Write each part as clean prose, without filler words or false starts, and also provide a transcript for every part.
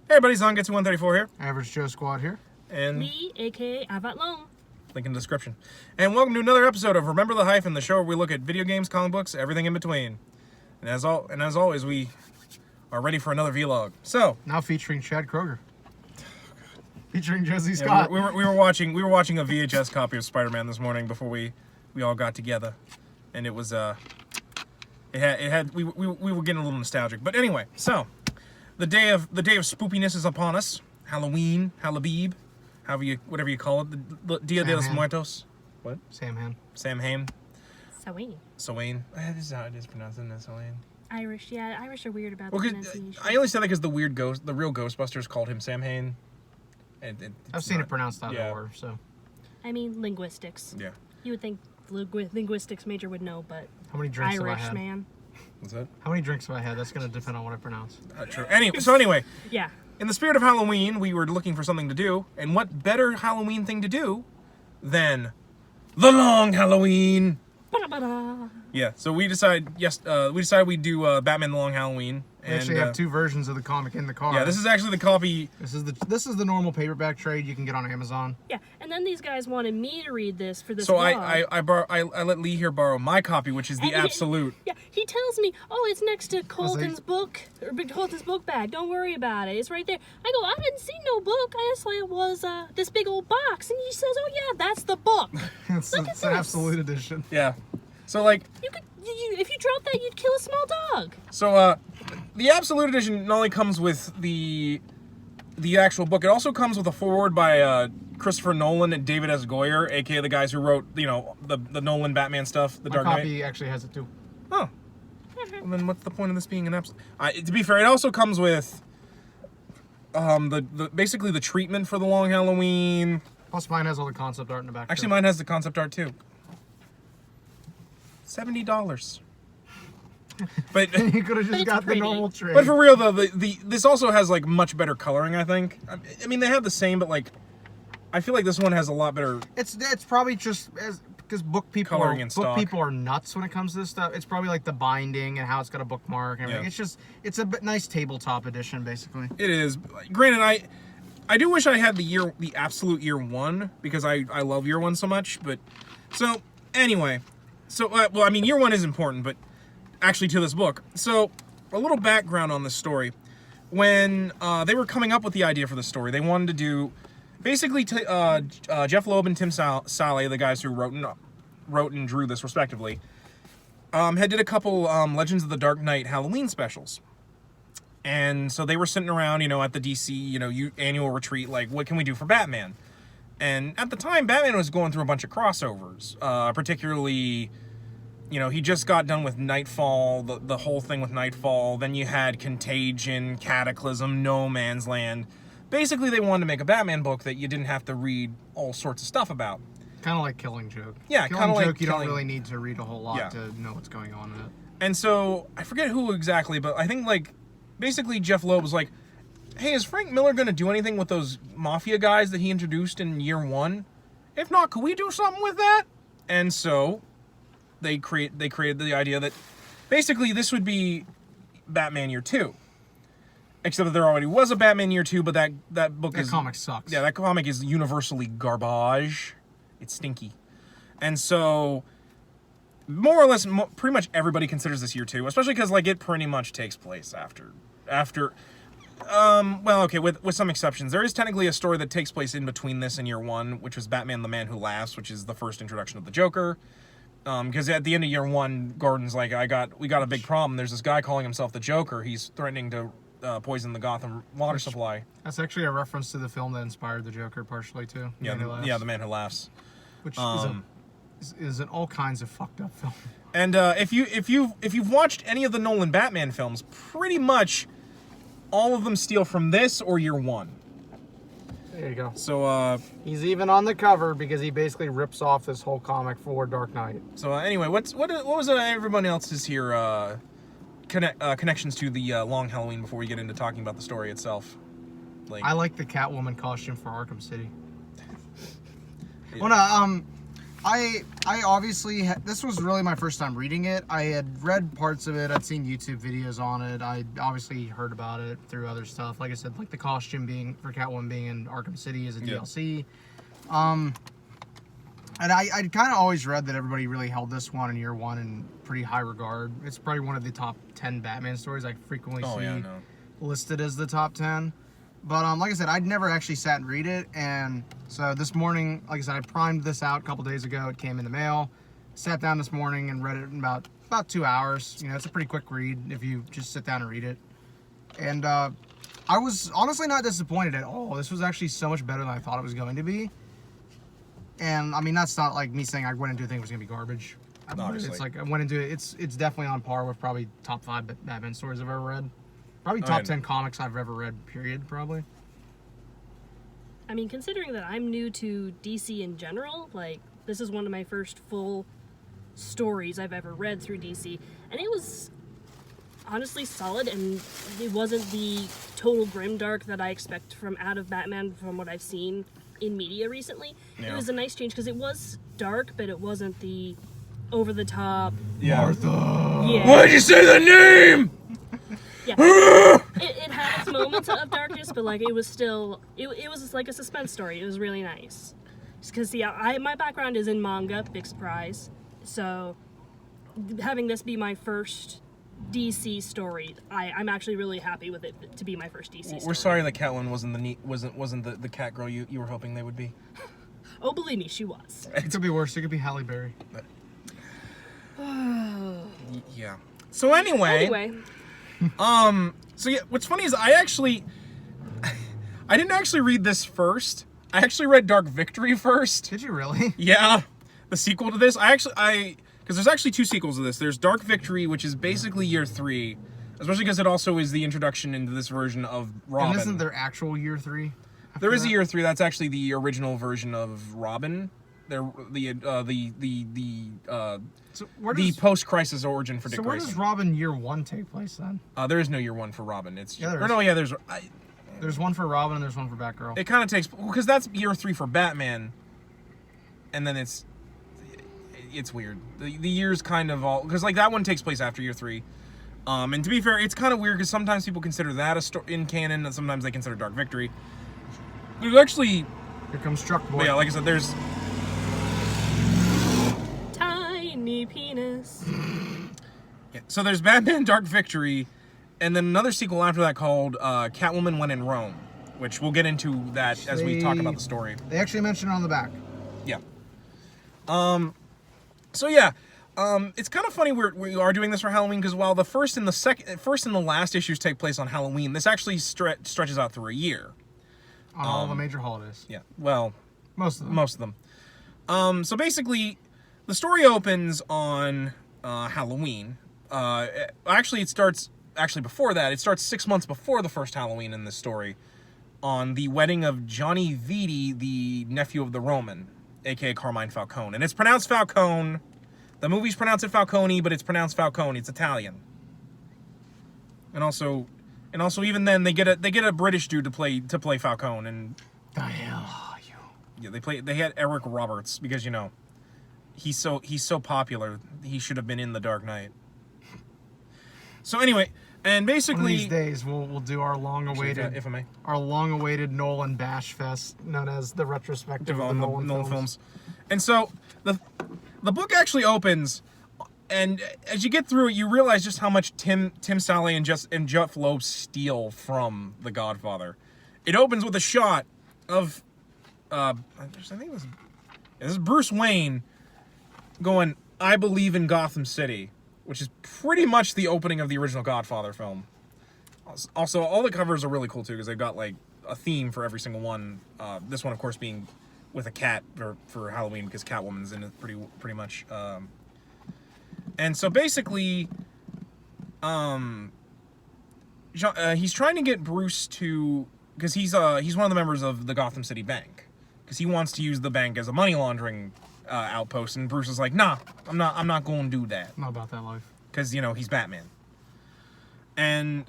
Hey everybody, Zon gets 134 here. Average Joe Squad here. And me, aka Avat Long. link in the description. And welcome to another episode of Remember the Hyphen, the show where we look at video games, comic books, everything in between. And as always, we are ready for another vlog. So now featuring Chad Kroger. Featuring Jesse Scott. We were watching a VHS copy of Spider-Man this morning before we all got together, and it was we were getting a little nostalgic. But anyway, so the day of spoopiness is upon us. Halloween, Hallabib, whatever you call it, the Dia de los Muertos. What? Samhain. Samhain. This is how it is pronounced, isn't it? Samhain. Irish, yeah. Irish are weird about the pronunciation. I only said that because the real Ghostbusters called him Samhain. I've seen it pronounced that before, so. I mean, linguistics. Yeah. You would think linguistics major would know, but how many drinks Irish, have I had? Man. What's that? How many drinks have I had? That's going to depend on what I pronounce. True. Anyway. Yeah. In the spirit of Halloween, we were looking for something to do, and what better Halloween thing to do than the long Halloween? Ba-da-ba-da. Yeah, so we decided we'd do Batman the Long Halloween. We actually have two versions of the comic in the car. Yeah, this is actually the copy. This is the normal paperback trade you can get on Amazon. Yeah, and then these guys wanted me to read this for this So vlog. I let Lee here borrow my copy, which is the absolute. Yeah, he tells me, oh, it's next to Colton's book, or Colton's book bag. Don't worry about it. It's right there. I go, I didn't see no book. I just thought it was this big old box. And he says, oh yeah, that's the book. It's an absolute edition. Yeah. So like. If you drop that, you'd kill a small dog. So the Absolute Edition not only comes with the actual book, it also comes with a foreword by Christopher Nolan and David S. Goyer, aka the guys who wrote, the Nolan Batman stuff, The Dark Knight. My copy actually has it too. Oh. Well, then what's the point of this being an Absolute? To be fair, it also comes with basically the treatment for the Long Halloween. Plus mine has all the concept art in the back. Actually, mine has the concept art too. $70. But you could have just got the normal trade. But for real though, this also has like much better coloring, I think. I mean, they have the same, but like, I feel like this one has a lot better. It's probably just because book people are nuts when it comes to this stuff. It's probably like the binding and how it's got a bookmark and everything. Yeah. It's a nice tabletop edition, basically. It is. Granted, I do wish I had the absolute year one because I love year one so much. But so anyway. So, well, I mean, year one is important, but actually to this book. So, a little background on this story. When they were coming up with the idea for the story, they wanted to do, basically, Jeff Loeb and Tim Sale, the guys who wrote and drew this respectively, had did a couple Legends of the Dark Knight Halloween specials. And so they were sitting around, at the DC, annual retreat, like, what can we do for Batman? And at the time, Batman was going through a bunch of crossovers, particularly, he just got done with Nightfall, the whole thing with Nightfall. Then you had Contagion, Cataclysm, No Man's Land. Basically, they wanted to make a Batman book that you didn't have to read all sorts of stuff about. Kind of like Killing Joke. Yeah, kind of like you don't really need to read a whole lot to know what's going on in it. And so, I forget who exactly, but I think, basically Jeff Loeb was like, hey, is Frank Miller going to do anything with those Mafia guys that he introduced in year one? If not, could we do something with that? And so they created the idea that basically this would be Batman year two. Except that there already was a Batman year two, but that comic sucks. Yeah, that comic is universally garbage. It's stinky. And so more or less, pretty much everybody considers this year two, especially because it pretty much takes place after. Well, okay, with some exceptions. There is technically a story that takes place in between this and year one, which was Batman the Man Who Laughs, which is the first introduction of the Joker. Because at the end of year one, Gordon's like, we got a big problem. There's this guy calling himself the Joker. He's threatening to poison the Gotham water supply. That's actually a reference to the film that inspired the Joker partially, too. Yeah, The Man Who Laughs. Which is an all kinds of fucked up film. And if you've watched any of the Nolan Batman films, pretty much all of them steal from this or year one. There you go. So he's even on the cover because he basically rips off this whole comic for Dark Knight. So anyway, what was everyone else's here connections to the Long Halloween before we get into talking about the story itself? I like the Catwoman costume for Arkham City. Yeah. Well, no, I obviously this was really my first time reading it. I had read parts of it. I'd seen YouTube videos on it. I obviously heard about it through other stuff. Like I said, like the costume for Catwoman being in Arkham City as a DLC. And I kind of always read that everybody really held this one in year one in pretty high regard. It's probably one of the top 10 Batman stories I frequently see listed as the top 10. But like I said, I'd never actually sat and read it. And so this morning, like I said, I primed this out a couple days ago. It came in the mail. Sat down this morning and read it in about 2 hours. You know, it's a pretty quick read if you just sit down and read it. And I was honestly not disappointed at all. This was actually so much better than I thought it was going to be. And I mean, that's not like me saying I went into a thing it was gonna be garbage. Obviously. It's like I went into it. It's definitely on par with probably top 5 Batman stories I've ever read. Probably top 10 comics I've ever read. Period. Probably. I mean, considering that I'm new to DC in general, like this is one of my first full stories I've ever read through DC, and it was honestly solid, and it wasn't the total grimdark that I expect from out of Batman from what I've seen in media recently. It was a nice change because it was dark, but it wasn't the over the top. Martha. Yeah. Why'd you say the name? Yeah. it had its moments of darkness, but like it was still it was like a suspense story. It was really nice. Because my background is in manga, big surprise. So having this be my first DC story, I'm actually really happy with it to be my first DC story. We're sorry that Catwoman wasn't the cat girl you were hoping they would be. Oh, believe me, she was. It could be worse. It could be Halle Berry. Yeah. So anyway. So yeah, what's funny is I didn't actually read this first. I actually read Dark Victory first. Did you really? Yeah. The sequel to this. Because there's actually 2 sequels to this. There's Dark Victory, which is basically year 3, especially because it also is the introduction into this version of Robin. And isn't there actual year 3? There is a year 3. That's actually the original version of Robin. The post-crisis origin for Dick Grayson. So where does Robin year 1 take place then? There is no year 1 for Robin. It's there's one for Robin and there's one for Batgirl. It kind of takes because that's year 3 for Batman, and then it's weird. The years kind of all because like that one takes place after year 3. And to be fair, it's kind of weird because sometimes people consider that in canon, and sometimes they consider Dark Victory. There's actually here comes Truck Boy. Yeah, like I said, there's tiny penis. Yeah, so there's Batman Dark Victory, and then another sequel after that called Catwoman When in Rome, which we'll get into that as we talk about the story. They actually mention it on the back. Yeah. So yeah, it's kind of funny we are doing this for Halloween because while the first and the last issues take place on Halloween, this actually stretches out through a year. On all the major holidays. Yeah. Well, most of them. So basically, the story opens on Halloween. Actually, it starts before that. It starts 6 months before the first Halloween in this story, on the wedding of Johnny Viti, the nephew of the Roman, aka Carmine Falcone, and it's pronounced Falcone. The movies pronounce it Falcone, but it's pronounced Falcone. It's Italian. And also, even then they get a British dude to play Falcone, and the hell are you? Yeah, they had Eric Roberts because he's so popular. He should have been in The Dark Knight. So anyway, and basically one of these days we'll do our long-awaited, if I may, our long-awaited Nolan Bash Fest, known as the retrospective of the Nolan films. And so the book actually opens, and as you get through it, you realize just how much Tim Sally and Jeff Loeb steal from The Godfather. It opens with a shot of I think this is Bruce Wayne going, "I believe in Gotham City," which is pretty much the opening of the original Godfather film. Also, all the covers are really cool too because they've got like a theme for every single one. This one, of course, being with a cat for Halloween because Catwoman's in it pretty much. And so basically, he's trying to get Bruce to, because he's one of the members of the Gotham City Bank, because he wants to use the bank as a money laundering outpost, and Bruce is like, "Nah, I'm not going to do that. Not about that life." Because he's Batman. And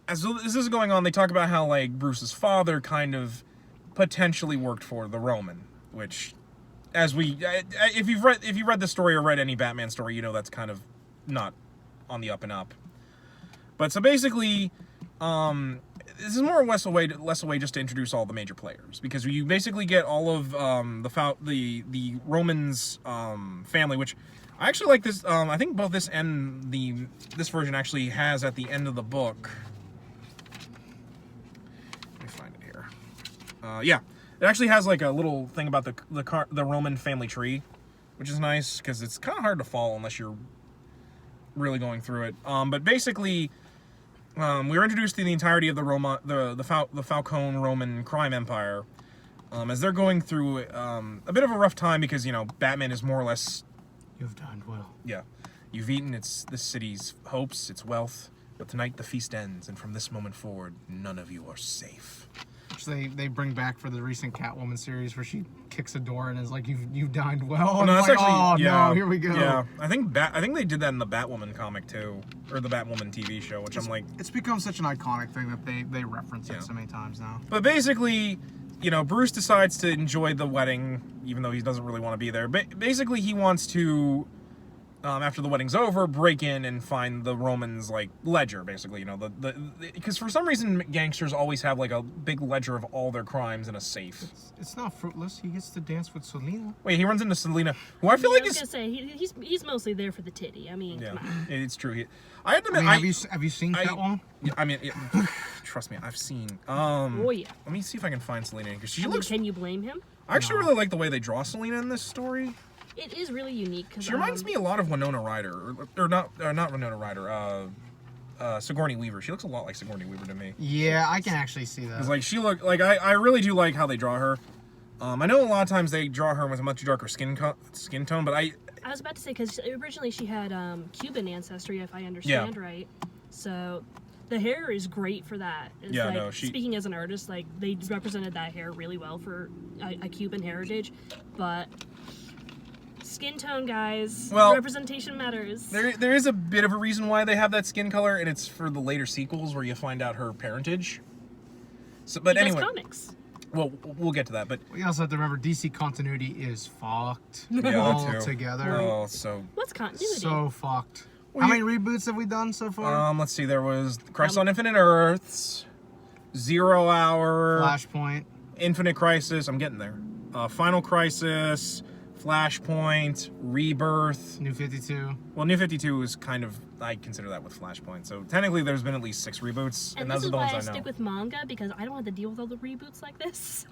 as this is going on, they talk about how like Bruce's father kind of potentially worked for the Roman, which as we, if you've read the story or read any Batman story, you know that's kind of not on the up and up. But so basically, this is more or less a way just to introduce all the major players, because you basically get all of the Romans family, which I actually like this. I think both this and this version actually has at the end of the book. Let me find it here. Yeah, it actually has like a little thing about the Roman family tree, which is nice because it's kind of hard to follow unless you're really going through it. But basically, we were introduced to the entirety of the Falcone Roman crime empire, as they're going through a bit of a rough time because, you know, Batman is more or less... You've dined well. Yeah. You've eaten this city's hopes, its wealth, but tonight the feast ends, and from this moment forward, none of you are safe. Which they bring back for the recent Catwoman series where she kicks a door and is like, you've dined well. Oh, and no, that's like, actually... oh, yeah, no, here we go. Yeah, I think they did that in the Batwoman comic, too. Or the Batwoman TV show, which I'm like... It's become such an iconic thing that they reference it so many times now. But basically, you know, Bruce decides to enjoy the wedding, even though he doesn't really want to be there. But basically, he wants to, after the wedding's over, break in and find the Romans' like ledger. Basically, you know, because for some reason gangsters always have like a big ledger of all their crimes in a safe. It's not fruitless. He gets to dance with Selena. Wait, he runs into Selena, who I feel like is... I was gonna say he's mostly there for the titty. I mean, Yeah, come on. it's true. I have to admit, have you seen Catwoman? Yeah, I mean, trust me, I've seen. Oh yeah. Let me see if I can find Selena because she I mean, looks. can you blame him? I actually really like the way they draw Selena in this story. It is really unique because She reminds me a lot of Winona Ryder, or not Winona Ryder. Sigourney Weaver. She looks a lot like Sigourney Weaver to me. Yeah, I can actually see that. It's like she look like I really do like how they draw her. I know a lot of times they draw her with a much darker skin tone, but I was about to say, because originally she had Cuban ancestry, if I understand right. So the hair is great for that. It's Yeah, like, no, speaking as an artist, like they represented that hair really well for a Cuban heritage, but skin tone, guys. Well, representation matters. There is a bit of a reason why they have that skin color, and it's for the later sequels where you find out her parentage. So, but because anyway, comics. Well, we'll get to that, but we also have to remember DC continuity is fucked Yeah, all together. Oh, so What's continuity? So fucked. Well, How many reboots have we done so far? let's see. There was Crisis on Infinite Earths, 0 Hour, Flashpoint, Infinite Crisis. I'm getting there. Final Crisis, Flashpoint, Rebirth. New 52. Well, New 52 is kind of, I consider that with Flashpoint. So technically, there's been at least 6 reboots, and those this are is the why ones I I know. stick with manga, because I don't have to deal with all the reboots like this.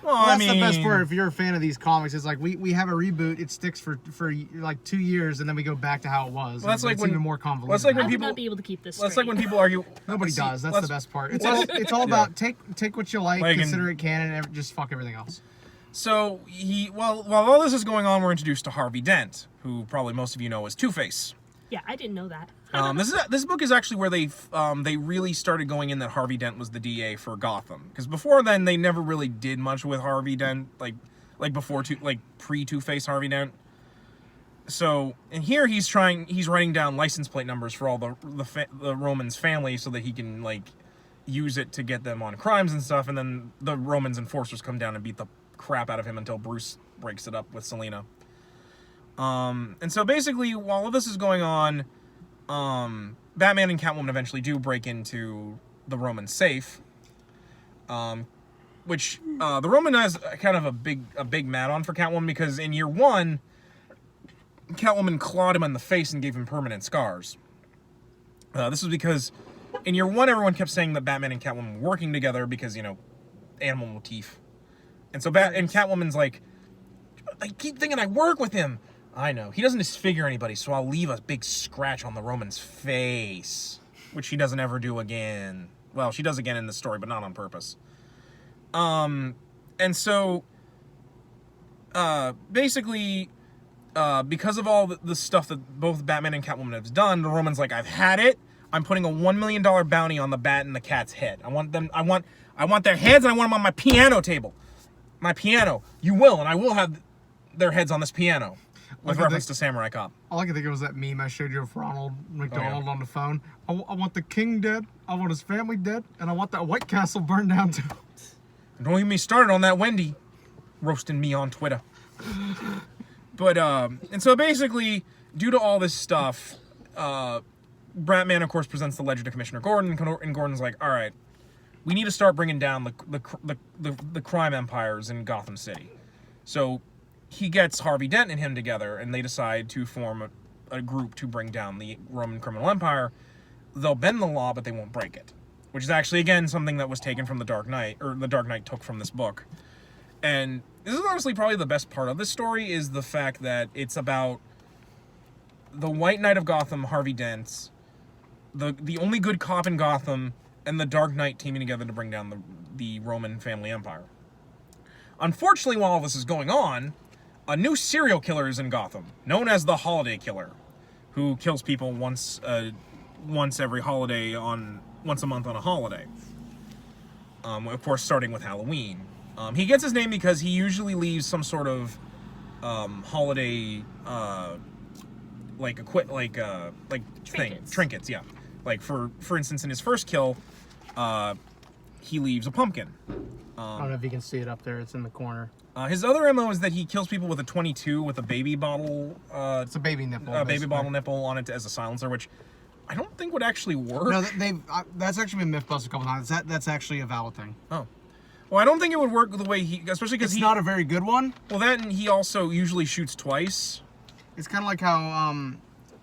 Well, Well, I that's mean, the best part. If you're a fan of these comics, it's like we have a reboot. It sticks for like 2 years, and then we go back to how it was. Well, that's And like it's when- even more convoluted. that's like I when would people- not be able to keep this That's straight. like when people argue. Nobody See, does. That's let's- the best part. It's let's- all it's all about take what you like, Like in- consider it canon, and just fuck everything else. So while all this is going on, we're introduced to Harvey Dent, who probably most of you know as Two-Face. Yeah, I didn't know that. This book is actually where they really started going in that Harvey Dent was the DA for Gotham, because before then they never really did much with Harvey Dent, like before pre Two-Face Harvey Dent. So and here he's writing down license plate numbers for all the Romans family so that he can like use it to get them on crimes and stuff, and then the Romans enforcers come down and beat the crap out of him until Bruce breaks it up with Selena. And so basically, while all this is going on, Batman and Catwoman eventually do break into the Roman safe, which the Roman has kind of a big mat on for Catwoman, because in year 1, Catwoman clawed him in the face and gave him permanent scars. This was because in year 1, everyone kept saying that Batman and Catwoman were working together because, you know, animal motif. And so and Catwoman's like, I keep thinking I work with him. I know. He doesn't disfigure anybody, so I'll leave a big scratch on the Roman's face. Which she doesn't ever do again. Well, she does again in the story, but not on purpose. And so, basically, because of all the stuff that both Batman and Catwoman have done, the Roman's like, I've had it. I'm putting a $1 million bounty on the bat and the cat's head. I want their heads, and I want them on my piano table. My piano. You will, and I will have their heads on this piano. With reference to Samurai Cop. All I can think of was that meme I showed you of Ronald McDonald on the phone. I want the king dead, I want his family dead, and I want that White Castle burned down too. Don't get me started on that Wendy roasting me on Twitter. But and so basically, due to all this stuff, Batman of course presents the ledger to Commissioner Gordon, and Gordon's like, all right, we need to start bringing down the crime empires in Gotham City. So he gets Harvey Dent and him together, and they decide to form a group to bring down the Roman criminal empire. They'll bend the law, but they won't break it, which is actually, again, something that was taken from The Dark Knight, or The Dark Knight took from this book. And this is honestly probably the best part of this story, is the fact that it's about the White Knight of Gotham, Harvey Dent, the only good cop in Gotham, and the Dark Knight teaming together to bring down the Roman family empire. Unfortunately, while all this is going on, a new serial killer is in Gotham, known as the Holiday Killer, who kills people once every holiday, once a month on a holiday. Of course, starting with Halloween. He gets his name because he usually leaves some sort of holiday trinkets. Yeah, like for instance, in his first kill, he leaves a pumpkin. I don't know if you can see it up there. It's in the corner. His other MO is that he kills people with a .22 with a baby bottle. It's a baby nipple. Baby bottle nipple on it as a silencer, which I don't think would actually work. No, that's actually been myth busted a couple times. That's actually a valid thing. Oh. Well, I don't think it would work the way especially because it's not a very good one. Well, that, and he also usually shoots twice. It's kind of like how,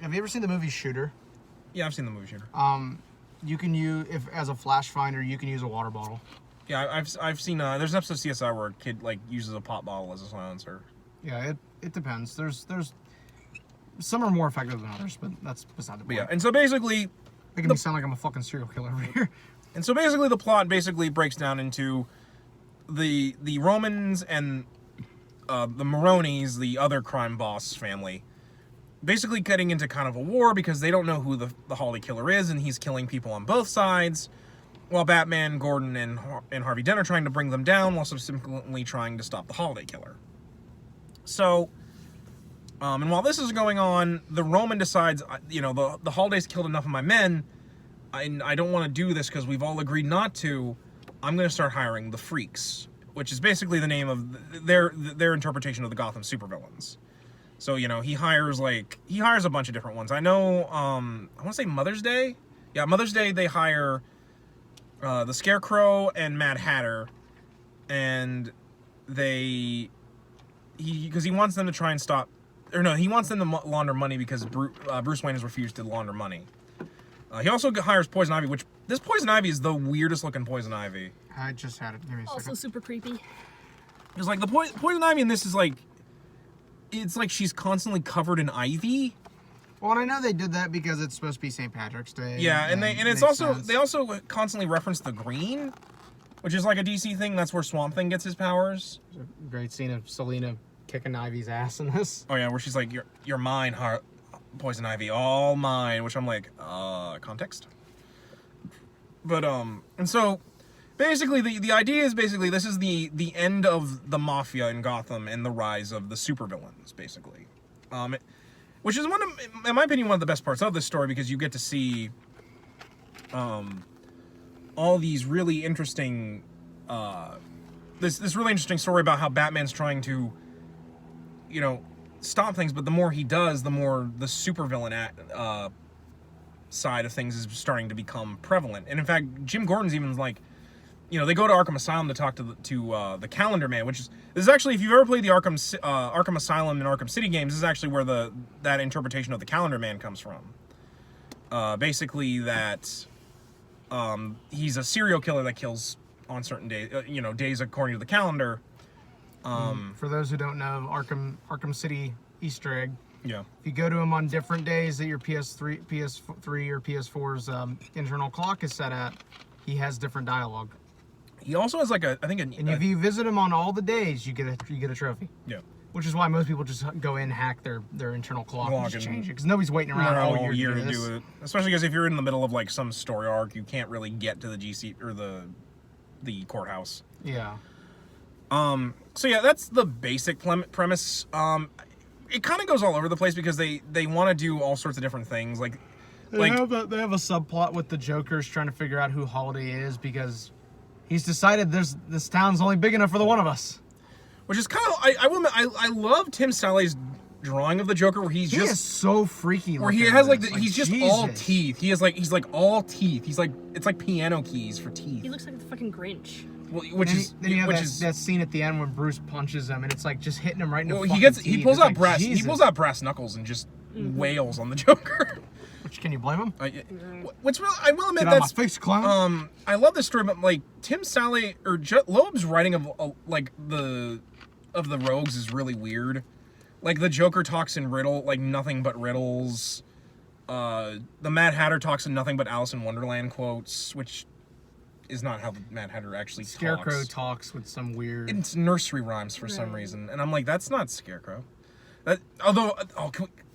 have you ever seen the movie Shooter? Yeah, I've seen the movie Shooter. You can use, as a flash finder, you can use a water bottle. Yeah, I've seen, there's an episode of CSI where a kid, like, uses a pop bottle as a silencer. Yeah, it depends. There's some are more effective than others, but that's beside the point. But yeah, and so basically... Making me sound like I'm a fucking serial killer over here. And so basically the plot basically breaks down into the Romans and the Maronis, the other crime boss family, basically getting into kind of a war because they don't know who the Holiday Killer is, and he's killing people on both sides, while Batman, Gordon, and Harvey Dent are trying to bring them down while subsequently trying to stop the Holiday Killer. So, and while this is going on, the Roman decides, the Holiday's killed enough of my men, and I don't want to do this because we've all agreed not to. I'm going to start hiring the Freaks, which is basically the name of their interpretation of the Gotham supervillains. So, he hires a bunch of different ones. I know, I want to say Mother's Day. Yeah, Mother's Day, they hire the Scarecrow and Mad Hatter, and because he wants them to try and stop, or no, he wants them to launder money because Bruce Wayne has refused to launder money. He also hires Poison Ivy, which this Poison Ivy is the weirdest looking Poison Ivy. I just had it. Give me a second. Also super creepy. It's like the Poison Ivy in this is like, it's like she's constantly covered in ivy. Well, and I know they did that because it's supposed to be St. Patrick's Day. Yeah, and it's also sense. They also constantly reference the green, which is like a DC thing. That's where Swamp Thing gets his powers. There's a great scene of Selena kicking Ivy's ass in this. Oh yeah, where she's like, "You're mine, Poison Ivy, all mine," which I'm like, context. But and so basically the idea is basically this is the end of the mafia in Gotham and the rise of the supervillains, basically. Which is in my opinion, one of the best parts of this story, because you get to see all these really interesting this really interesting story about how Batman's trying to stop things, but the more he does, the more the supervillain side of things is starting to become prevalent. And in fact, Jim Gordon's even like, they go to Arkham Asylum to talk to the Calendar Man, which is actually, if you've ever played the Arkham Asylum and Arkham City games, this is actually where that interpretation of the Calendar Man comes from. Basically that he's a serial killer that kills on certain days, days according to the calendar. For those who don't know, Arkham City Easter egg. Yeah. If you go to him on different days that your PS3 or PS4's internal clock is set at, he has different dialogue. He also has like and if you visit him on all the days, you get a trophy. Yeah. Which is why most people just go in, hack their internal clock and just change it, because nobody's waiting around all year to do it. Especially because if you're in the middle of like some story arc, you can't really get to the GC or the courthouse. Yeah. So yeah, that's the basic premise. It kind of goes all over the place because they want to do all sorts of different things. They have a subplot with the Joker's trying to figure out who Holiday is because he's decided this town's only big enough for the one of us. which is kind of I will admit, I love Tim Saleh's drawing of the Joker where he is so freaky. Where he has like he's just all teeth. He's like all teeth. He's like it's like piano keys for teeth. He looks like the fucking Grinch. Well, then you have that scene at the end when Bruce punches him, and it's like just hitting him right in the fucking teeth. He pulls out brass knuckles and just wails on the Joker. Which can you blame him? Which I will admit that's my face, clown. I love this story, but like Tim Saleh or Loeb's writing of like the rogues is really weird. Like, the Joker talks in riddle, like, nothing but riddles. The Mad Hatter talks in nothing but Alice in Wonderland quotes, which is not how the Mad Hatter actually talks. Scarecrow talks with some weird... It's nursery rhymes for some reason. And I'm like, that's not Scarecrow. We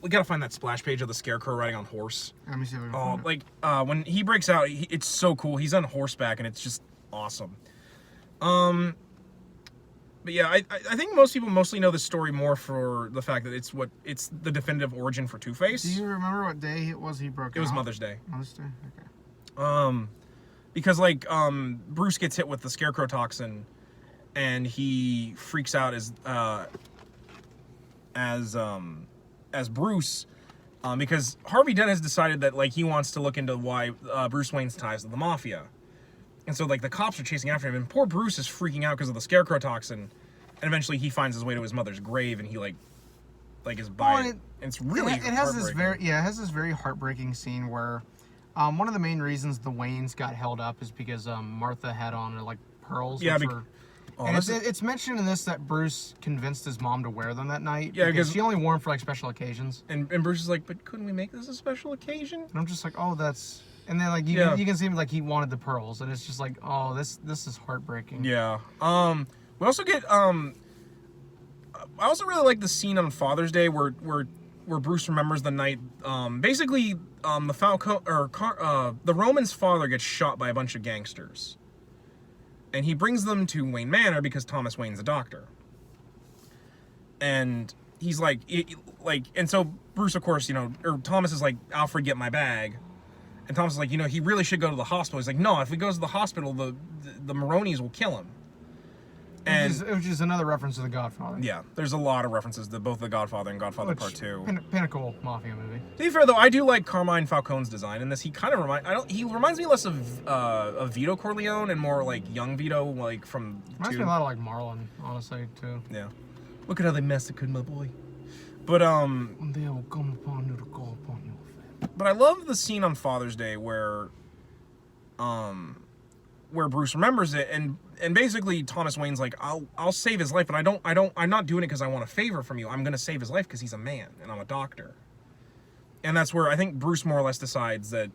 gotta find that splash page of the Scarecrow riding on horse. Let me see if I can find it. When he breaks out, it's so cool. He's on horseback, and it's just awesome. But yeah, I think most people mostly know the story more for the fact that it's the definitive origin for Two-Face. Do you remember what day it was he broke out? It was Mother's Day. Mother's Day? Okay. Because like Bruce gets hit with the Scarecrow toxin, and he freaks out as Bruce, because Harvey Dent has decided that like he wants to look into why Bruce Wayne's ties to the Mafia. And so, like, the cops are chasing after him, and poor Bruce is freaking out because of the Scarecrow toxin. And eventually, he finds his way to his mother's grave, and he, like is by it. And it's really it has this very heartbreaking scene where one of the main reasons the Waynes got held up is because Martha had on her, like, pearls. Yeah, it's mentioned in this that Bruce convinced his mom to wear them that night. Yeah, because she only wore them for, like, special occasions. And Bruce is like, but couldn't we make this a special occasion? And I'm just like, oh, that's... And then, like, you can see him, like, he wanted the pearls. And it's just like, oh, this is heartbreaking. Yeah. We also get, I also really like the scene on Father's Day where Bruce remembers the night, basically, the Roman's father gets shot by a bunch of gangsters. And he brings them to Wayne Manor because Thomas Wayne's a doctor. And he's like, and so Bruce, of course, or Thomas is like, Alfred, get my bag. And Thomas is like, he really should go to the hospital. He's like, no, if he goes to the hospital, the Maronis will kill him. Which is another reference to The Godfather. Yeah, there's a lot of references to both The Godfather and Godfather Part 2. Pinnacle mafia movie. To be fair, though, I do like Carmine Falcone's design in this. He kind of he reminds me less of Vito Corleone and more like young Vito, like from Reminds me a lot of like Marlon, honestly, too. Yeah. Look at how they massacred my boy. But And they will come upon you to call upon you. But I love the scene on Father's Day where Bruce remembers it, and basically Thomas Wayne's like, I'll save his life, but I'm not doing it because I want a favor from you. I'm gonna save his life because he's a man and I'm a doctor. And that's where I think Bruce more or less decides that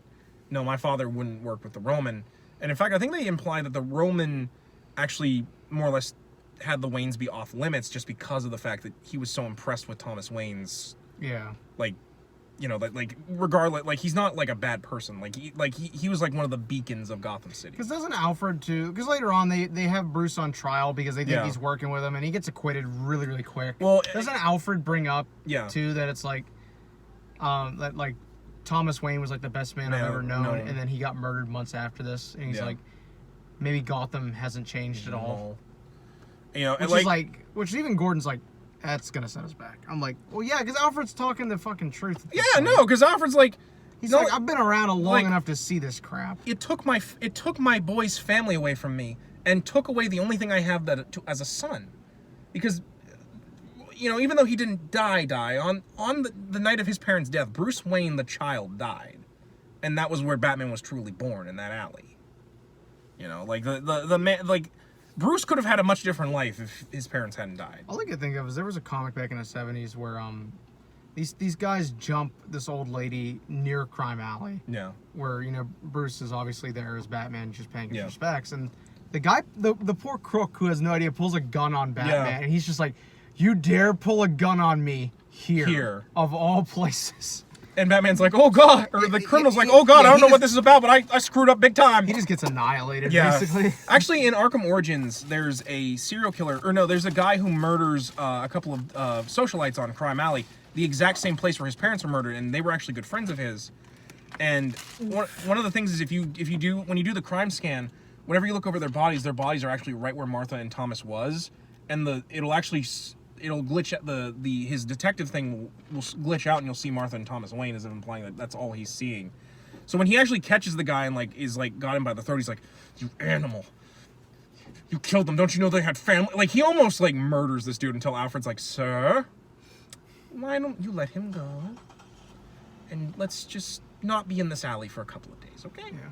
no, my father wouldn't work with the Roman. And in fact, I think they imply that the Roman actually more or less had the Waynes be off limits just because of the fact that he was so impressed with Thomas Wayne's regardless, like he's not like a bad person. He was like one of the beacons of Gotham City. Because doesn't Alfred too? Because later on they have Bruce on trial because they think he's working with him, and he gets acquitted really, really quick. Well, doesn't Alfred bring up too that it's like, that like Thomas Wayne was like the best man I've ever known, and then he got murdered months after this, and he's like, maybe Gotham hasn't changed at all. Which even Gordon's like, that's gonna set us back. I'm like, well, yeah, because Alfred's talking the fucking truth. Yeah, no, because Alfred's like, he's like, I've been around long enough to see this crap. It took my boy's family away from me, and took away the only thing I have as a son, because, even though he didn't die on the night of his parents' death, Bruce Wayne the child died, and that was where Batman was truly born, in that alley. The man, like. Bruce could have had a much different life if his parents hadn't died. All I can think of is there was a comic back in the 70s where these guys jump this old lady near Crime Alley. Yeah. Where, Bruce is obviously there as Batman just paying his respects. And the guy, the poor crook who has no idea, pulls a gun on Batman. And he's just like, you dare pull a gun on me here. Of all places. And Batman's like, oh God, or the criminal's like, oh God, I don't know what this is about, but I screwed up big time. He just gets annihilated, basically. Actually, in Arkham Origins, there's a serial killer, there's a guy who murders a couple of socialites on Crime Alley, the exact same place where his parents were murdered, and they were actually good friends of his. And one of the things is when you do the crime scan, whenever you look over their bodies are actually right where Martha and Thomas was. and it'll glitch at his detective thing will glitch out, and you'll see Martha and Thomas Wayne, as if implying that that's all he's seeing. So when he actually catches the guy and got him by the throat, he's like, "You animal! You killed them! Don't you know they had family?" Like, he almost murders this dude until Alfred's like, "Sir, why don't you let him go? And let's just not be in this alley for a couple of days, okay?" Yeah.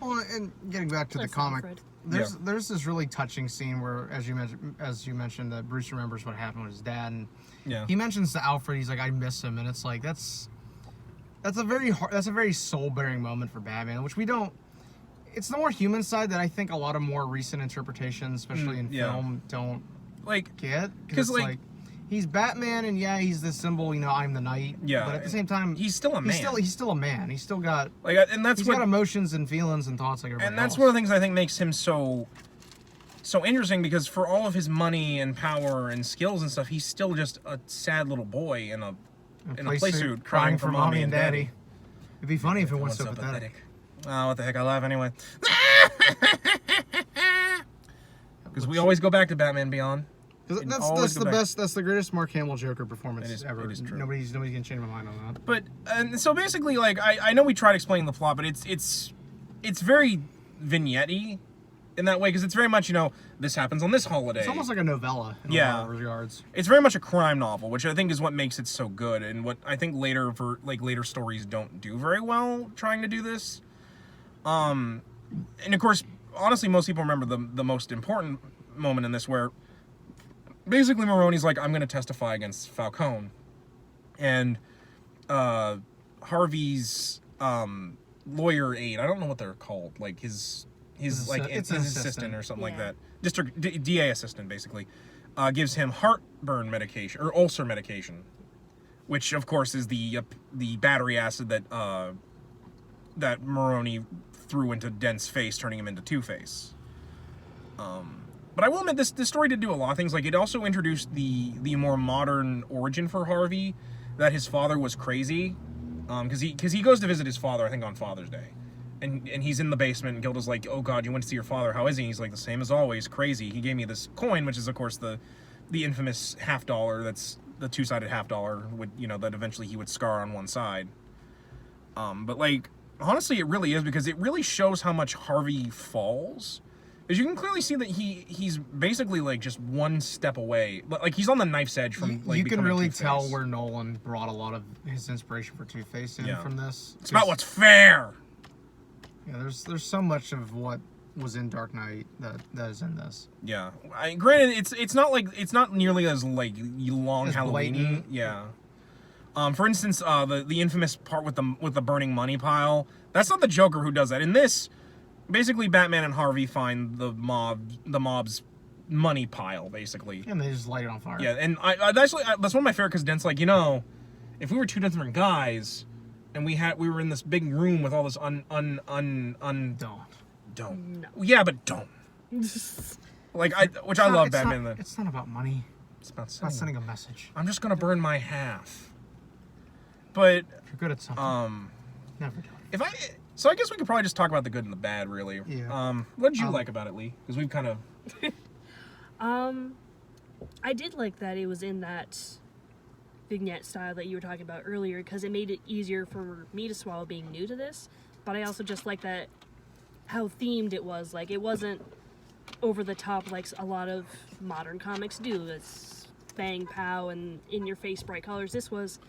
Well, and getting back to the comic, there's this really touching scene where, as you mentioned, that Bruce remembers what happened with his dad, and he mentions to Alfred, he's like, "I miss him," and it's like that's a very soul-bearing moment for Batman, which we don't. It's the more human side that I think a lot of more recent interpretations, especially in film, don't get, because he's Batman, and he's the symbol, I'm the knight. Yeah. But at the same time, he's still a man. He's still a man. He's still got he's got emotions and feelings and thoughts like everybody else. And that's one of the things I think makes him so interesting, because for all of his money and power and skills and stuff, he's still just a sad little boy in a playsuit crying for mommy and daddy. It'd be funny if it wasn't so pathetic. Oh, what the heck, I laugh anyway. Because we always go back to Batman Beyond. That's the best. That's the greatest Mark Hamill Joker performance ever. It is true. Nobody's gonna change my mind on that. But and so basically, I know we tried explaining the plot, but it's very vignette-y in that way, because it's very much this happens on this holiday. It's almost like a novella in a lot of regards. It's very much a crime novel, which I think is what makes it so good, and what I think later stories don't do very well trying to do this. And of course, honestly, most people remember the most important moment in this, where basically Maroni's like, "I'm going to testify against Falcone," and Harvey's lawyer aide, I don't know what they're called, his assistant or something like that, district DA assistant, basically, gives him heartburn medication or ulcer medication, which of course is the battery acid that Maroni threw into Dent's face, turning him into Two-Face. But I will admit, this story did do a lot of things. It also introduced the more modern origin for Harvey, that his father was crazy, because he goes to visit his father, I think, on Father's Day, and he's in the basement, and Gilda's like, "Oh God, you went to see your father? How is he?" And he's like, "The same as always, crazy. He gave me this coin," which is of course the infamous $50. That's the two-sided $50, that eventually he would scar on one side. But honestly, it really is, because it really shows how much Harvey falls. Because you can clearly see that he's basically just one step away. He's on the knife's edge from you can really tell where Nolan brought a lot of his inspiration for Two-Face in from this. It's about what's fair. Yeah, there's so much of what was in Dark Knight that is in this. Yeah, granted, it's not nearly as long Halloween. Yeah. For instance, the infamous part with the burning money pile. That's not the Joker who does that. In this, basically, Batman and Harvey find the mob's money pile, basically, and they just light it on fire. Yeah, and that's one of my favorite, because Dent's like, if we were two different guys, and we were in this big room with all this don't. No. Yeah, but don't. I love Batman. It's not about money. It's about sending a message. I'm just gonna burn my half. But if you're good at something, never do. So I guess we could probably just talk about the good and the bad, really. Yeah. What did you like about it, Lee? Because we've kind of. I did like that it was in that vignette style that you were talking about earlier, because it made it easier for me to swallow being new to this. But I also just like that how themed it was. It wasn't over the top like a lot of modern comics do. It's bang, pow, and in your face bright colors. This was,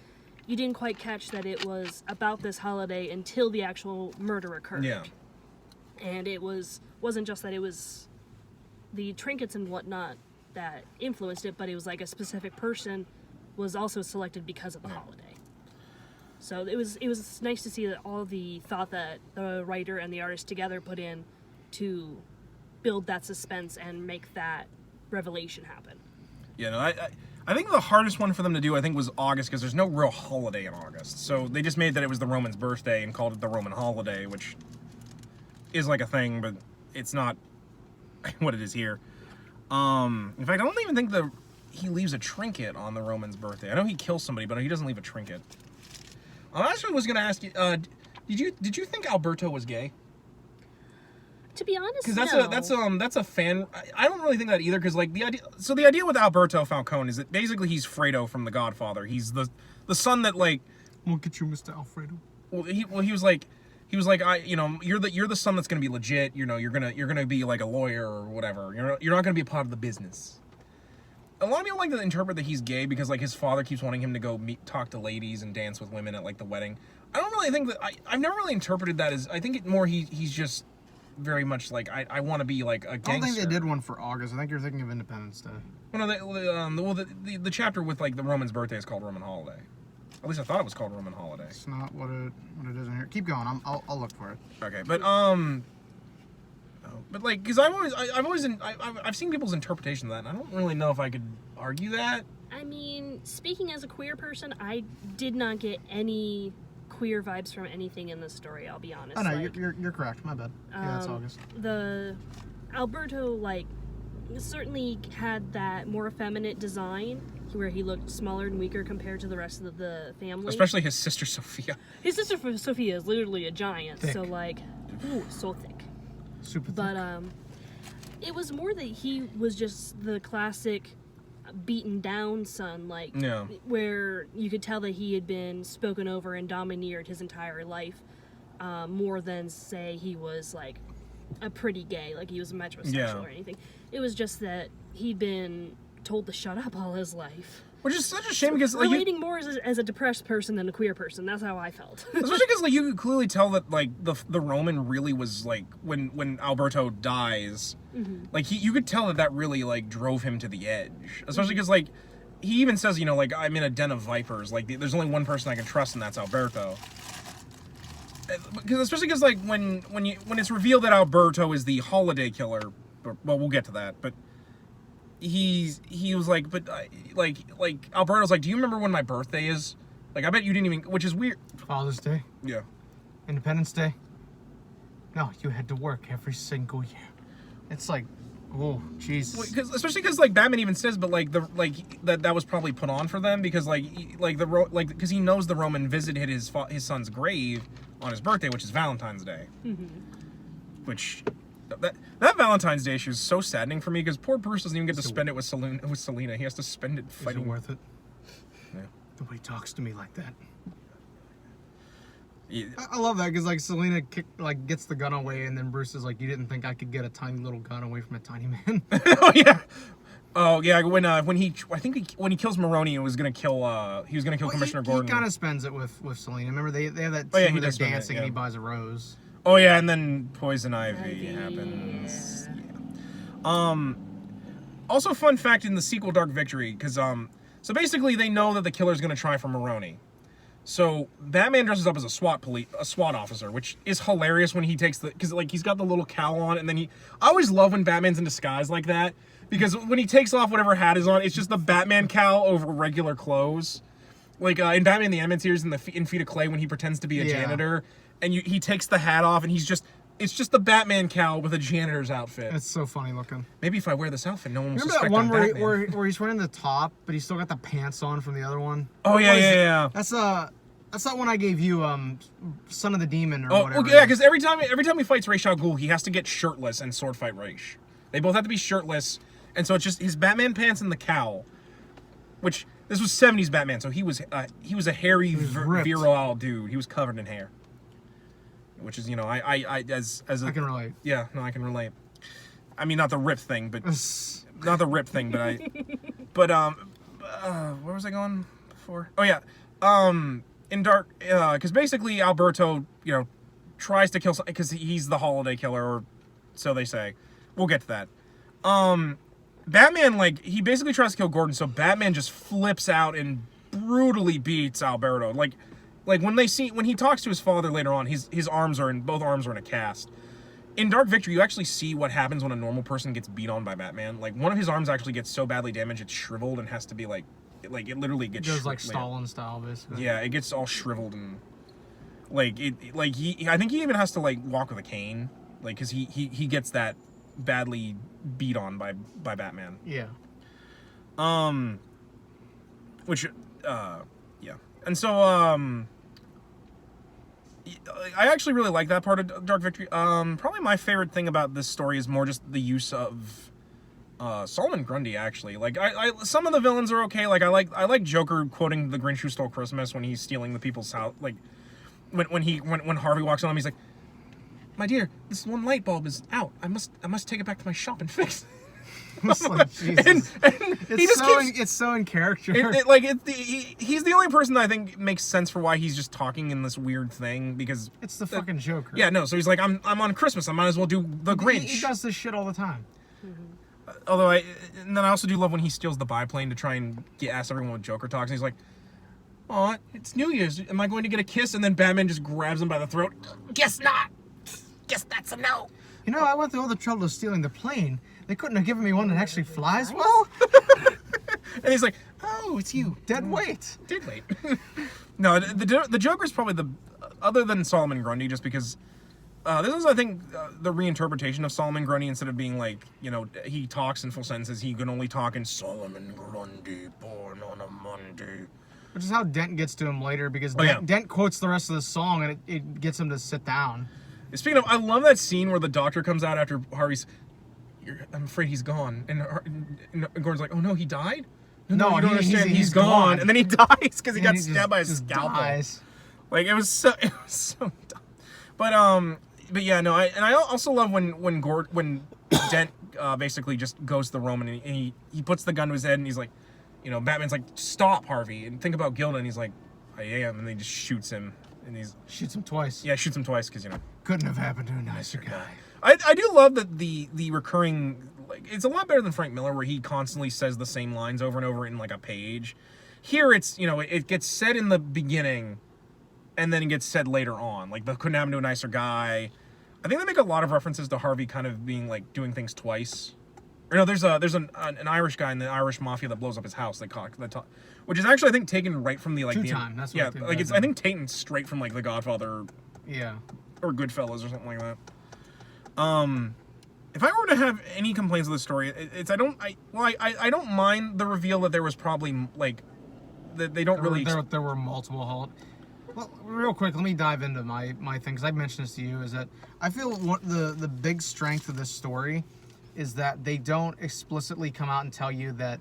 you didn't quite catch that it was about this holiday until the actual murder occurred. Yeah. And it wasn't just that it was the trinkets and whatnot that influenced it, but it was a specific person was also selected because of the holiday. So it was nice to see that all the thought that the writer and the artist together put in to build that suspense and make that revelation happen. Yeah, no, I think the hardest one for them to do, was August, because there's no real holiday in August. So they just made that it was the Roman's birthday and called it the Roman holiday, which is a thing, but it's not what it is here. In fact, I don't even think he leaves a trinket on the Roman's birthday. I know he kills somebody, but he doesn't leave a trinket. I actually was going to ask you, did you think Alberto was gay? To be honest, because no. that's a fan. I don't really think that either. Because like the idea with Alberto Falcone is that basically he's Fredo from The Godfather. He's the son that like. Look at you, Mr. Alfredo. Well, he was like you're the son that's gonna be legit. You know, you're gonna be like a lawyer or whatever. You're not gonna be a part of the business. A lot of people like to interpret that he's gay because like his father keeps wanting him to go talk to ladies and dance with women at like the wedding. I don't really think that I've never really interpreted that as. I think it more he's just very much like I want to be like a gangster. I don't think they did one for August. I think you're thinking of Independence Day. Well, no, the chapter with like the Roman's birthday is called Roman Holiday. At least I thought it was called Roman Holiday. It's not what it is in here. Keep going. I'll look for it. Okay, but like, because I've seen people's interpretation of that, and I don't really know if I could argue that. I mean, speaking as a queer person, I did not get any queer vibes from anything in this story. I'll be honest. Oh no, like, you're correct. My bad. Yeah, that's August. The Alberto like certainly had that more effeminate design where he looked smaller and weaker compared to the rest of the family. Especially his sister Sophia. His sister Sophia is literally a giant, thick. so like, ooh, so thick. Super thick. But it was more that he was just the classic beaten down son, like where you could tell that he had been spoken over and domineered his entire life, more than say he was like a pretty gay, like he was metrosexual or anything. It was just that he'd been told to shut up all his life. Which is such a shame because like relating more as a depressed person than a queer person. That's how I felt. Especially because like you could clearly tell that like the Roman really was like when Alberto dies, like you could tell that really like drove him to the edge. Especially because like he even says, you know, like I'm in a den of vipers. Like there's only one person I can trust, and that's Alberto. Because especially because like when it's revealed that Alberto is the holiday killer, well we'll get to that, but. He was like, but like Alberto's like, do you remember when my birthday is? Like, I bet you didn't even, which is weird. Father's Day. Yeah. Independence Day. No, you had to work every single year. It's like, oh, Jesus. Especially because like Batman even says, but like that was probably put on for them because because he knows the Roman visited his son's grave on his birthday, which is Valentine's Day. Which. That Valentine's Day issue is so saddening for me because poor Bruce doesn't even get to spend it with Selena. He has to spend it fighting. Is it worth it? Yeah. Nobody talks to me like that. Yeah. I love that because like Selena gets the gun away and then Bruce is like, you didn't think I could get a tiny little gun away from a tiny man? Oh yeah. Oh yeah. When he kills Maroni, he was gonna kill Commissioner Gordon. He kind of spends it with Selena. Remember they have that Oh, yeah, scene where they're dancing and he buys a rose. Oh yeah, and then Poison Ivy happens. Yeah. Also, fun fact in the sequel, Dark Victory, because so basically they know that the killer's gonna try for Maroni. So Batman dresses up as a SWAT officer, which is hilarious when he takes because like he's got the little cowl on, and then I always love when Batman's in disguise like that because when he takes off whatever hat is on, it's just the Batman cowl over regular clothes. Like in Batman the Animated Series in Feet of Clay when he pretends to be a janitor. And he takes the hat off, and it's just the Batman cowl with a janitor's outfit. It's so funny looking. Maybe if I wear this outfit, no one will suspect suspect I'm Batman. Remember that one where he's wearing the top, but he's still got the pants on from the other one? Oh, yeah. That's that one I gave you, Son of the Demon or whatever. Oh, yeah, because every time he fights Ra's al Ghul, he has to get shirtless and sword fight Ra's. They both have to be shirtless, and so it's just his Batman pants and the cowl, which... This was 70s Batman, so he was a hairy, virile dude. He was covered in hair. Which is, you know, I can relate. Yeah, no, I can relate. I mean, not the rip thing, but where was I going before? Oh yeah, in Dark, because basically Alberto, you know, tries to kill because he's the holiday killer, or so they say. We'll get to that. Batman, like, he basically tries to kill Gordon, so Batman just flips out and brutally beats Alberto. Like when he talks to his father later on, both arms are in a cast. In Dark Victory, you actually see what happens when a normal person gets beat on by Batman. Like, one of his arms actually gets so badly damaged, it's shriveled and has to be, like it literally gets... It goes, like, Stalin style, basically. Yeah, it gets all shriveled and... I think he even has to, like, walk with a cane. Like, because he gets that badly beat on by Batman. Yeah. Yeah. And so, I actually really like that part of Dark Victory. Probably my favorite thing about this story is more just the use of Solomon Grundy. Actually, like I some of the villains are okay. Like I like Joker quoting The Grinch Who Stole Christmas when he's stealing the people's house. Like when Harvey walks on him, he's like, "My dear, this one light bulb is out. I must take it back to my shop and fix it." It's like, Jesus. And It's so in character. He's the only person that I think makes sense for why he's just talking in this weird thing, because it's the fucking Joker. Yeah, no. So he's like, I'm on Christmas. I might as well do the Grinch. He does this shit all the time. Although and then I also do love when he steals the biplane to try and ask everyone what Joker talks. And he's like, "Oh, it's New Year's. Am I going to get a kiss?" And then Batman just grabs him by the throat. "Guess not. Guess that's a no." You know, I went through all the trouble of stealing the plane. They couldn't have given me one that actually flies well. And he's like, "Oh, it's you. Dead weight." Dead weight. No, the Joker's probably other than Solomon Grundy, just because this is, I think, the reinterpretation of Solomon Grundy. Instead of being like, he talks in full sentences, he can only talk in Solomon Grundy, born on a Monday. Which is how Dent gets to him later, because Dent quotes the rest of the song, and it gets him to sit down. Speaking of, I love that scene where the doctor comes out after Harvey's, "I'm afraid he's gone." And Gordon's like, "Oh no, he died?" No, you don't understand. He's gone. And then he dies because he got stabbed by a scalpel. Dies. Like, it was so dumb. But yeah, no. I also love when Dent basically just goes to the Roman and he puts the gun to his head and he's like, Batman's like, "Stop, Harvey, and think about Gilda." And he's like, "I am," and then he just shoots him. And shoots him twice. Yeah, shoots him twice because couldn't have happened to a nicer guy. I do love that the recurring, like, it's a lot better than Frank Miller, where he constantly says the same lines over and over in like a page. Here it's, it gets said in the beginning and then it gets said later on. Like, "Couldn't happen to a nicer guy." I think they make a lot of references to Harvey kind of being like doing things twice. Or no, there's an Irish guy in the Irish mafia that blows up his house. Which is actually, I think, taken right from the like Two-Time. That's what I think taken straight from like The Godfather. Yeah. Or Goodfellas or something like that. If I were to have any complaints with the story, I don't mind the reveal that there was probably like that they don't there were multiple Well, real quick, let me dive into my thing, because I mentioned this to you, is that I feel the big strength of this story is that they don't explicitly come out and tell you that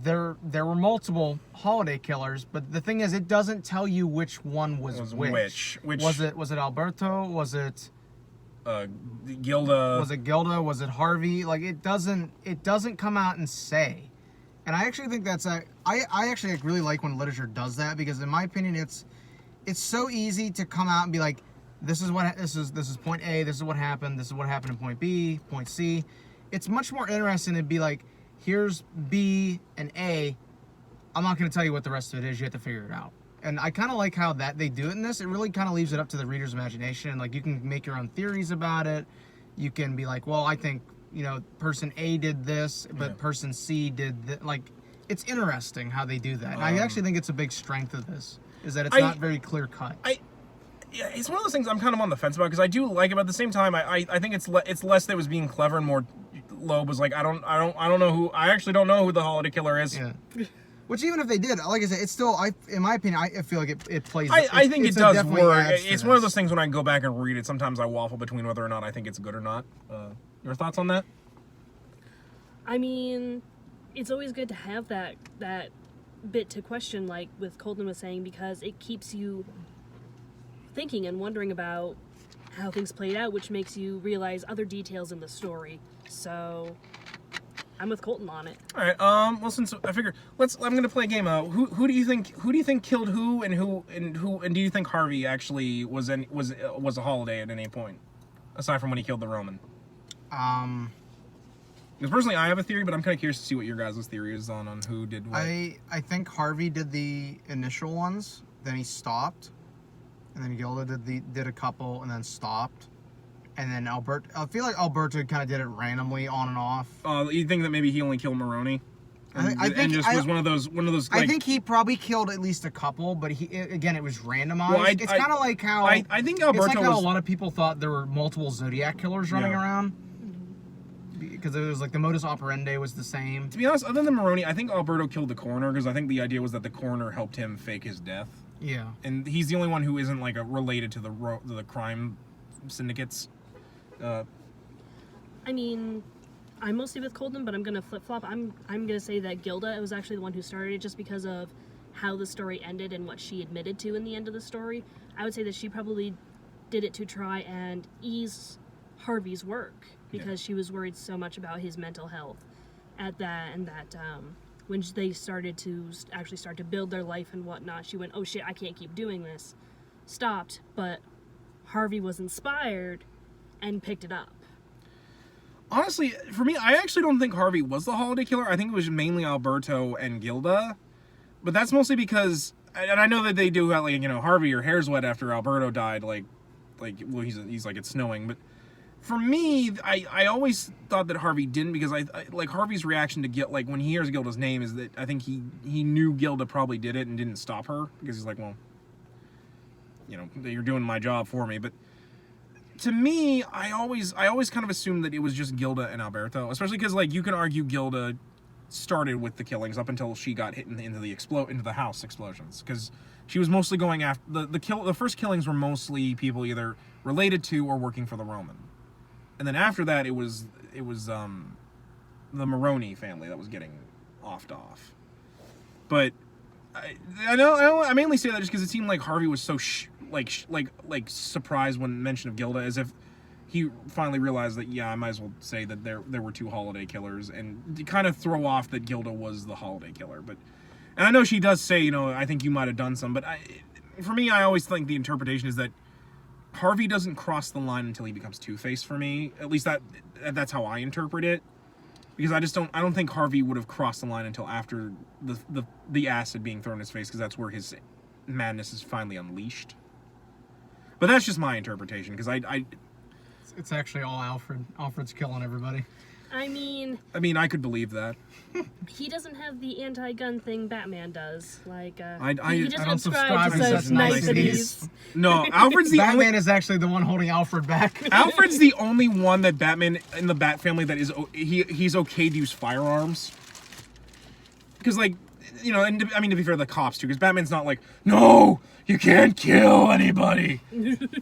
there were multiple holiday killers, but the thing is, it doesn't tell you which one was which. Was it Alberto? Was it Gilda? Was it Gilda? Was it Harvey? Like, it doesn't come out and say. And I actually think I actually really like when literature does that, because in my opinion, it's so easy to come out and be like, this is point A, this is what happened in point B, point C. It's much more interesting to be like, here's B and A. I'm not going to tell you what the rest of it is. You have to figure it out. And I kind of like how that they do it in this. It really kind of leaves it up to the reader's imagination. Like, you can make your own theories about it. You can be like, well, I think, person A did this, but person C did that. Like, it's interesting how they do that. And I actually think it's a big strength of this, is that it's not very clear cut. Yeah, it's one of those things I'm kind of on the fence about, because I do like it, but at the same time, I think it's less that it was being clever and more Loeb was like, I actually don't know who the holiday killer is. Yeah. Which, even if they did, like I said, it's still, in my opinion, I feel like it plays. I think it does work. It's one of those things when I go back and read it, sometimes I waffle between whether or not I think it's good or not. Your thoughts on that? I mean, it's always good to have that bit to question, like with Colton was saying, because it keeps you thinking and wondering about how things played out, which makes you realize other details in the story. So I'm with Colton on it. All right. Well, since I figured, I'm gonna play a game. Who do you think killed who, and do you think Harvey actually was a holiday at any point, aside from when he killed the Roman? Because personally, I have a theory, but I'm kind of curious to see what your guys' theory is on who did what. I think Harvey did the initial ones, then he stopped, and then Gilda did a couple, and then stopped. And then I feel like Alberto kind of did it randomly on and off. You think that maybe he only killed Maroni? I think was one of those. Like, I think he probably killed at least a couple, but it was randomized. Well, it's kind of like how I think Alberto it's like how a lot of people thought there were multiple Zodiac killers running around, because it was like the modus operandi was the same. To be honest, other than Maroni, I think Alberto killed the coroner, because I think the idea was that the coroner helped him fake his death. Yeah. And he's the only one who isn't like related to the crime syndicates. I mean, I'm mostly with Colton, but I'm gonna flip flop. I'm gonna say that Gilda was actually the one who started it, just because of how the story ended and what she admitted to in the end of the story. I would say that she probably did it to try and ease Harvey's work, because she was worried so much about his mental health at that, and that when they started to actually start to build their life and whatnot, she went, oh shit, I can't keep doing this. Stopped, but Harvey was inspired and picked it up. Honestly, for me, I actually don't think Harvey was the holiday killer. I think it was mainly Alberto and Gilda. But that's mostly because, and I know that they do have, like, you know, Harvey, your hair's wet after Alberto died, well, he's like, it's snowing. But for me, I always thought that Harvey didn't, because I like Harvey's reaction to Gilda, like when he hears Gilda's name, is that I think he knew Gilda probably did it and didn't stop her, because he's like, well, you know, you're doing my job for me. But to me, I always kind of assumed that it was just Gilda and Alberto, especially because, like, you can argue Gilda started with the killings up until she got hit into the house explosions, because she was mostly going after the first killings were mostly people either related to or working for the Roman, and then after that it was the Moroni family that was getting offed off. But I mainly say that just because it seemed like Harvey was so surprised when mention of Gilda, as if he finally realized that, yeah, I might as well say that there were two holiday killers, and to kind of throw off that Gilda was the holiday killer. But, and I know she does say, you know, I think you might have done some, but for me, I always think the interpretation is that Harvey doesn't cross the line until he becomes Two-Face for me. At least that's how I interpret it. Because I don't think Harvey would have crossed the line until after the acid being thrown in his face, because that's where his madness is finally unleashed. But that's just my interpretation, because It's actually all Alfred. Alfred's killing everybody. I mean, I could believe that. He doesn't have the anti-gun thing Batman does. Like, I he just don't subscribes subscribe to to such such niceties. No, Alfred's the Batman only... is actually the one holding Alfred back. Alfred's the only one that Batman in the Bat family that is he's okay to use firearms. Because, like, you know, and to be fair, the cops too. Because Batman's not like, no, you can't kill anybody.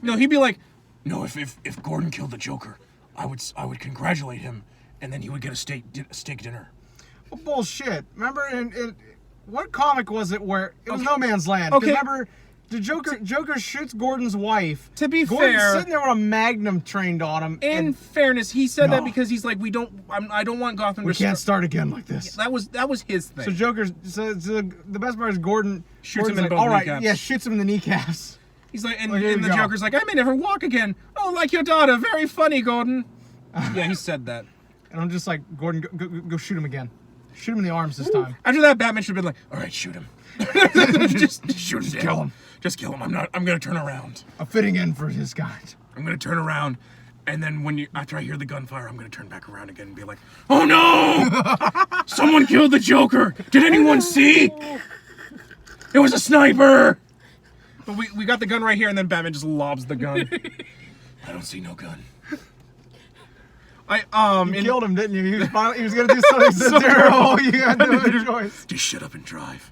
No, he'd be like, no, if Gordon killed the Joker, I would congratulate him, and then he would get a steak dinner. Well, bullshit. Remember in what comic was it where it was No Man's Land? Okay. Remember, the Joker shoots Gordon's wife. To be Gordon's fair, sitting there with a Magnum trained on him. in fairness, he said that because he's like, I don't want Gotham. We can't start again like this. That was his thing. So the best part is Gordon Shoots him Gordon's in like, both all right, kneecaps. yeah, shoots him in the kneecaps. He's like, and here the we go. Joker's like, I may never walk again. Oh, like your daughter. Very funny, Gordon. Yeah, he said that. And I'm just like, Gordon, go shoot him again. Shoot him in the arms this time. After that, Batman should have been like, all right, shoot him. just shoot him. Just kill him. Just kill him. I'm going to turn around. A fitting end for his kind. I'm going to turn around. And then after I hear the gunfire, I'm going to turn back around again and be like, oh no! Someone killed the Joker. Did anyone see? It was a sniper. But we got the gun right here, and then Batman just lobs the gun. I don't see no gun. You killed him, didn't you? He was gonna do something so terrible. You had no other choice. Just shut up and drive.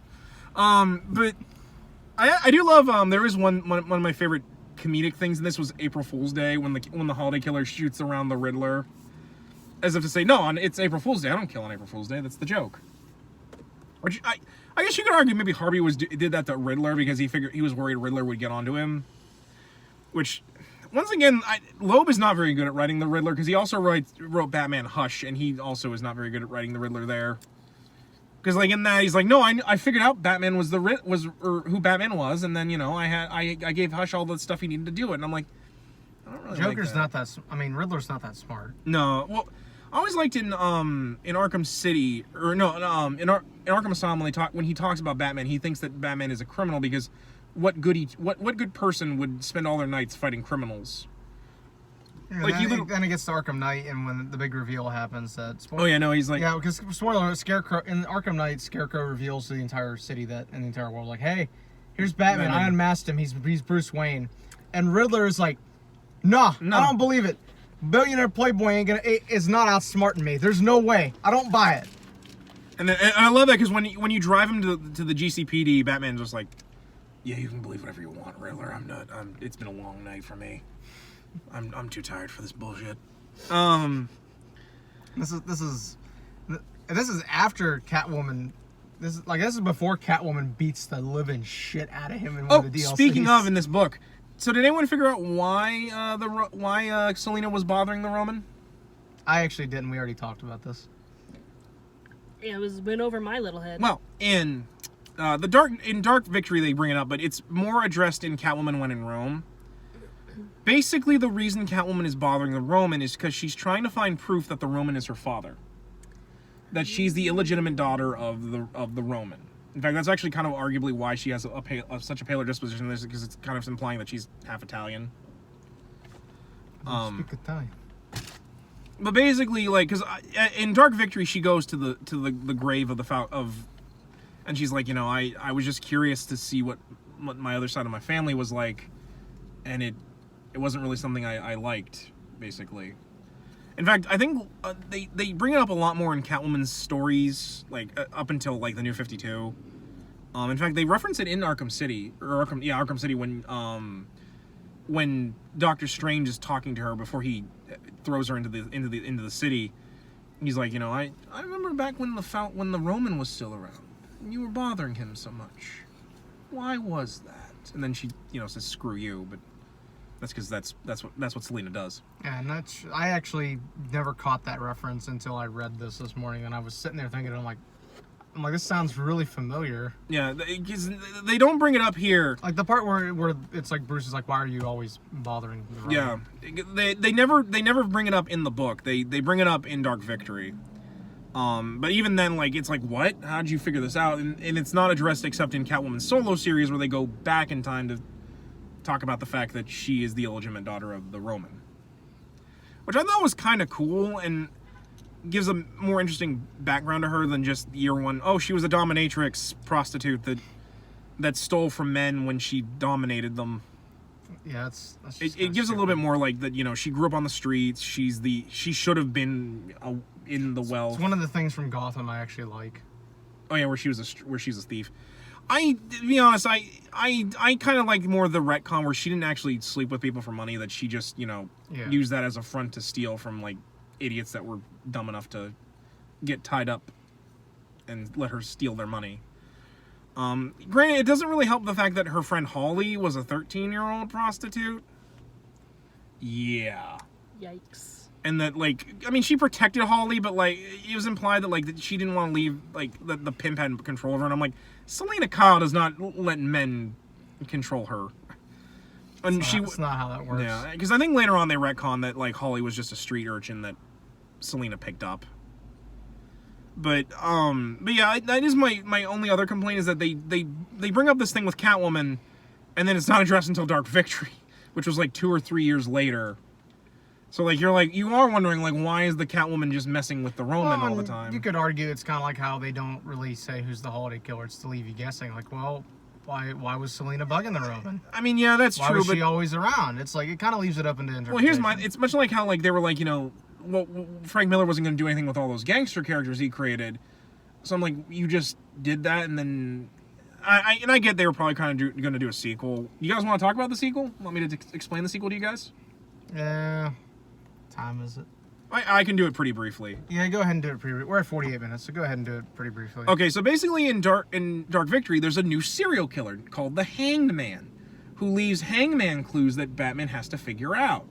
But I do love. There is one of my favorite comedic things, and this was April Fool's Day when the holiday killer shoots around the Riddler, as if to say, no, it's April Fool's Day. I don't kill on April Fool's Day. That's the joke. Which I guess you could argue maybe Harvey did that to Riddler because he was worried Riddler would get onto him. Which, once again, Loeb is not very good at writing the Riddler, because he also wrote Batman Hush, and he also is not very good at writing the Riddler there. Because, like, in that, he's like, no, I figured out Batman was who Batman was, and then, you know, I gave Hush all the stuff he needed to do it, and I'm like, I don't really Joker's like that. not that. Riddler's not that smart. No, well, I always liked in Arkham City, or no, in Arkham Asylum when he talks about Batman, he thinks that Batman is a criminal because what good person would spend all their nights fighting criminals? Yeah, Like then it gets to Arkham Knight, and when the big reveal happens, oh yeah, no, he's like, yeah, because spoiler, Scarecrow in Arkham Knight, Scarecrow reveals to the entire city and the entire world, like, hey, here's Batman. I unmasked him. He's Bruce Wayne, and Riddler is like, nah, I don't believe it. Billionaire playboy is not outsmarting me. There's no way. I don't buy it. And I love that because when you drive him to the GCPD, Batman's just like, Yeah, you can believe whatever you want, Riddler. It's been a long night for me. I'm too tired for this bullshit. This is after Catwoman. This is before Catwoman beats the living shit out of him in one of the DLCs. Speaking of, in this book, so did anyone figure out why Selina was bothering the Roman? I actually didn't. We already talked about this. Yeah, went over my little head. Well, in Dark Victory they bring it up, but it's more addressed in Catwoman When in Rome. Basically, the reason Catwoman is bothering the Roman is because she's trying to find proof that the Roman is her father. That she's the illegitimate daughter of the Roman. In fact, that's actually kind of arguably why she has such a paler disposition. Because it's kind of implying that she's half Italian. Speak Italian. But basically, like, because in Dark Victory, she goes to the grave of and she's like, I was just curious to see what my other side of my family was like, and it wasn't really something I liked, basically. In fact, I think they bring it up a lot more in Catwoman's stories, like up until like the New 52. In fact, they reference it in Arkham City when Doctor Strange is talking to her before he throws her into the city. He's like, I remember back when the Roman was still around, and you were bothering him so much. Why was that? And then she says, "Screw you," but that's because that's what Selina does. Yeah, and I actually never caught that reference until I read this morning, and I was sitting there thinking, I'm like, this sounds really familiar. Yeah, because they don't bring it up here. Like the part where it's like Bruce is like, why are you always bothering the Roman? Yeah, they never bring it up in the book. They bring it up in Dark Victory. But even then, like, it's like, what? How'd you figure this out? And it's not addressed except in Catwoman's solo series, where they go back in time to talk about the fact that she is the illegitimate daughter of the Roman, which I thought was kind of cool and gives a more interesting background to her than just year one. Oh, she was a dominatrix prostitute that stole from men when she dominated them. Yeah, it gives a little bit more like that. She grew up on the streets. She should have been in the well. It's one of the things from Gotham I actually like. Oh yeah, where she's a thief. To be honest, I kind of like more the retcon where she didn't actually sleep with people for money, that she just, used that as a front to steal from, like, idiots that were dumb enough to get tied up and let her steal their money. Granted, it doesn't really help the fact that her friend Holly was a 13-year-old prostitute. Yeah. Yikes. And that, like, I mean, she protected Holly, but, like, it was implied that, like, that she didn't want to leave, like, the pimp had control of her. And I'm like, Selina Kyle does not let men control her. And that's not how that works. Yeah, because I think later on they retcon that, like, Holly was just a street urchin that Selina picked up. But yeah, that is my only other complaint, is that they bring up this thing with Catwoman, and then it's not addressed until Dark Victory, which was, like, 2 or 3 years later. So, like, you are wondering, like, why is the Catwoman just messing with the Roman all the time? You could argue it's kind of like how they don't really say who's the holiday killer. It's to leave you guessing. Like, well, why was Selina bugging the Roman? I mean, yeah, that's true. Why was she always around? It's like, it kind of leaves it up into interpretation. Well, it's much like how, like, they were like, Frank Miller wasn't going to do anything with all those gangster characters he created. So I'm like, you just did that, and then... I get they were probably kind of going to do a sequel. You guys want to talk about the sequel? Want me to explain the sequel to you guys? Yeah. Time is it? I can do it pretty briefly. Yeah, go ahead and do it pretty briefly. We're at 48 minutes, so go ahead and do it pretty briefly. Okay, so basically in Dark Victory, there's a new serial killer called the Hanged Man, who leaves hangman clues that Batman has to figure out.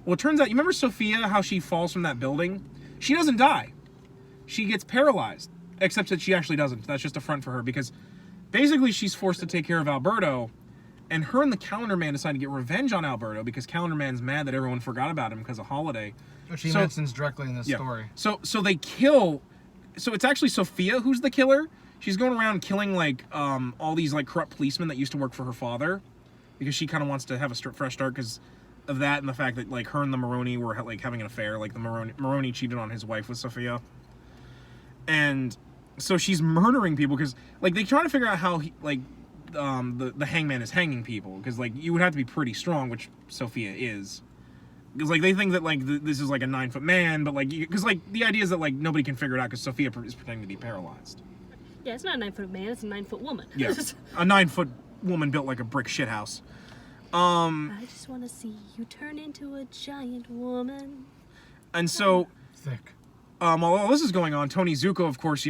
Well, it turns out, you remember Sophia, how she falls from that building? She doesn't die. She gets paralyzed, except that she actually doesn't. That's just a front for her, because basically she's forced to take care of Alberto, and her and the Calendar Man decide to get revenge on Alberto because Calendar Man's mad that everyone forgot about him because of Holiday. Which he mentions directly in this story. So they kill... So it's actually Sophia who's the killer. She's going around killing, like, all these, like, corrupt policemen that used to work for her father, because she kind of wants to have a fresh start because of that, and the fact that, like, her and the Maroni were, like, having an affair. Like, the Maroni cheated on his wife with Sophia. And so she's murdering people because, like, they try to figure out how, the hangman is hanging people, because, like, you would have to be pretty strong, which Sophia is, because, like, they think that, like, this is, like, a 9-foot man, but, like, because, like, the idea is that, like, nobody can figure it out because Sophia is pretending to be paralyzed. Yeah, it's not a 9-foot man, it's a 9-foot woman. Yeah, a 9-foot woman built like a brick shithouse. I just want to see you turn into a giant woman. And so, Thick. while all this is going on, Tony Zuko, of course,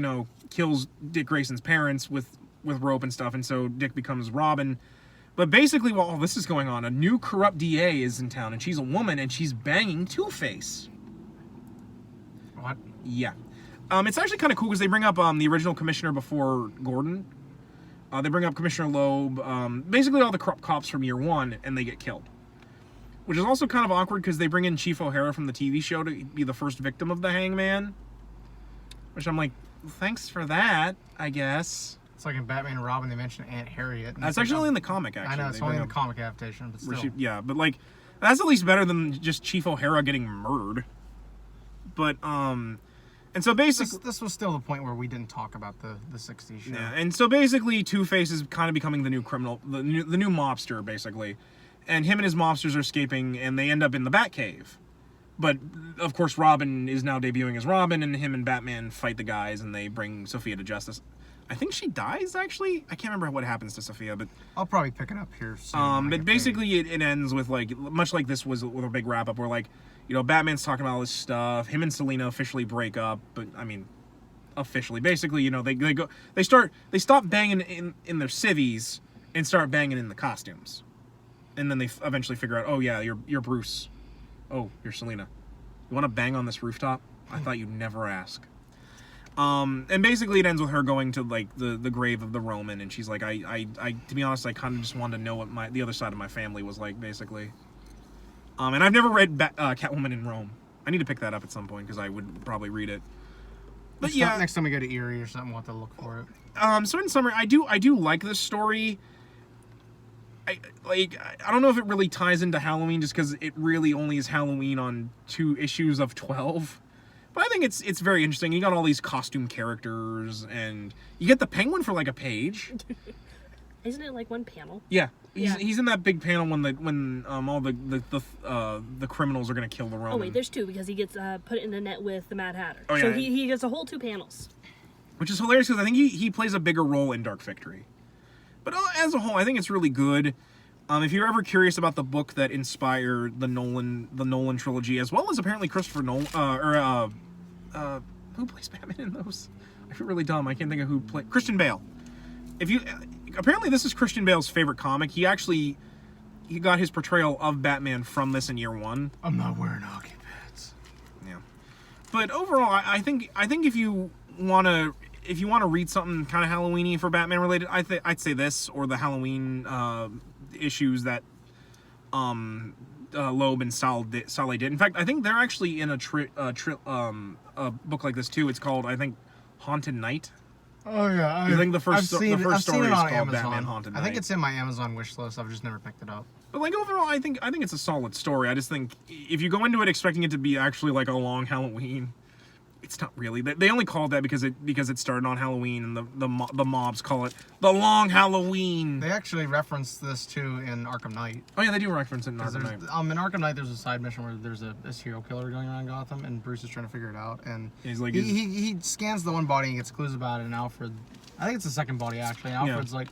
kills Dick Grayson's parents with rope and stuff, and so Dick becomes Robin. But basically, while all this is going on, a new corrupt DA is in town, and she's a woman, and she's banging Two-Face. What? Yeah. It's actually kind of cool because they bring up the original commissioner before Gordon. They bring up Commissioner Loeb, basically all the corrupt cops from year one, and they get killed. Which is also kind of awkward because they bring in Chief O'Hara from the TV show to be the first victim of the hangman. Which I'm like, thanks for that, I guess. It's like in Batman and Robin, they mention Aunt Harriet. That's actually only in the comic, actually. I know, it's only in the comic adaptation, but still. Yeah, but like, that's at least better than just Chief O'Hara getting murdered. But, and so basically... This was still the point where we didn't talk about the 60s show. Yeah, and so basically Two-Face is kind of becoming the new criminal, the new mobster, basically. And him and his mobsters are escaping, and they end up in the Batcave. But, of course, Robin is now debuting as Robin, and him and Batman fight the guys, and they bring Sophia to justice. I think she dies, actually. I can't remember what happens to Sophia, but... I'll probably pick it up here soon. But basically it ends with, like, much like this was with a big wrap-up, where, like, Batman's talking about all this stuff. Him and Selina officially break up, but, I mean, officially. Basically, they stop banging in their civvies and start banging in the costumes. And then they eventually figure out, oh, yeah, you're Bruce. Oh, you're Selina. You want to bang on this rooftop? I thought you'd never ask. And basically it ends with her going to, like, the grave of the Roman, and she's like, I to be honest, I kind of just wanted to know what the other side of my family was like, basically. And I've never read Catwoman in Rome. I need to pick that up at some point, because I would probably read it. But next time we go to Erie or something, we'll have to look for it. So in summary, I do like this story. I don't know if it really ties into Halloween, just because it really only is Halloween on 2 issues of 12. But I think it's very interesting. You got all these costume characters, and you get the Penguin for like a page. Isn't it like one panel? Yeah, he's in that big panel when all the criminals are gonna kill the Roman. Oh wait, there's 2 because he gets put in the net with the Mad Hatter. Oh, yeah. So he gets a whole 2 panels. Which is hilarious because I think he plays a bigger role in Dark Victory. But as a whole, I think it's really good. If you're ever curious about the book that inspired the Nolan trilogy, as well as apparently Christopher Nolan, who plays Batman in those? I feel really dumb. I can't think of who played Christian Bale. Apparently this is Christian Bale's favorite comic. He got his portrayal of Batman from this in year 1. I'm not wearing hockey pads. Yeah, but overall, I think if you want to read something kind of Halloween-y for Batman related, I'd say this, or the Halloween issues that Loeb and Saleh did. In fact, I think they're actually in a book like this too. It's called, I think, Haunted Night. Oh yeah, I think the first story is called Amazon. Batman Haunted Night. I think it's in my Amazon wish list. I've just never picked it up. But like overall, I think it's a solid story. I just think if you go into it expecting it to be actually like a long Halloween, it's not really. They only called that because it started on Halloween, and the mobs call it the Long Halloween. They actually reference this too in Arkham Knight. Oh yeah, they do reference it in Arkham Knight. In Arkham Knight, there's a side mission where there's a serial killer going around Gotham, and Bruce is trying to figure it out. And he's like, he scans the one body and gets clues about it. And Alfred, I think it's the second body actually. And Alfred's like,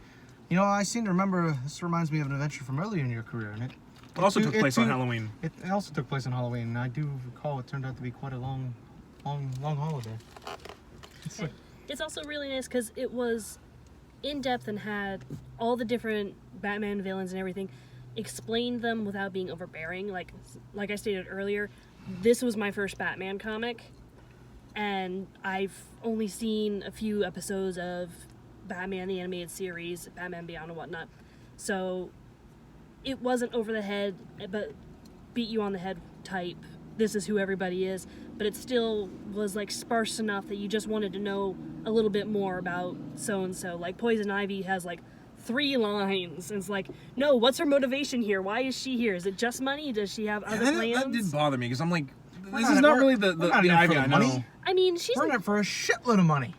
I seem to remember this reminds me of an adventure from earlier in your career, and it also took place on Halloween. It also took place on Halloween, and I do recall it turned out to be quite a long holiday. It's also really nice because it was in depth and had all the different Batman villains and everything, explained them without being overbearing. Like I stated earlier, this was my first Batman comic, and I've only seen a few episodes of Batman the Animated Series, Batman Beyond and whatnot. So it wasn't over the head, but beat you on the head type. This is who everybody is, but it still was like sparse enough that you just wanted to know a little bit more about so-and-so. Like Poison Ivy has like 3 lines, and it's like, no, what's her motivation here? Why is she here? Is it just money? Does she have other plans? That did bother me, because I'm like, this is not really the Ivy I know. I mean, we're in it for a shitload of money.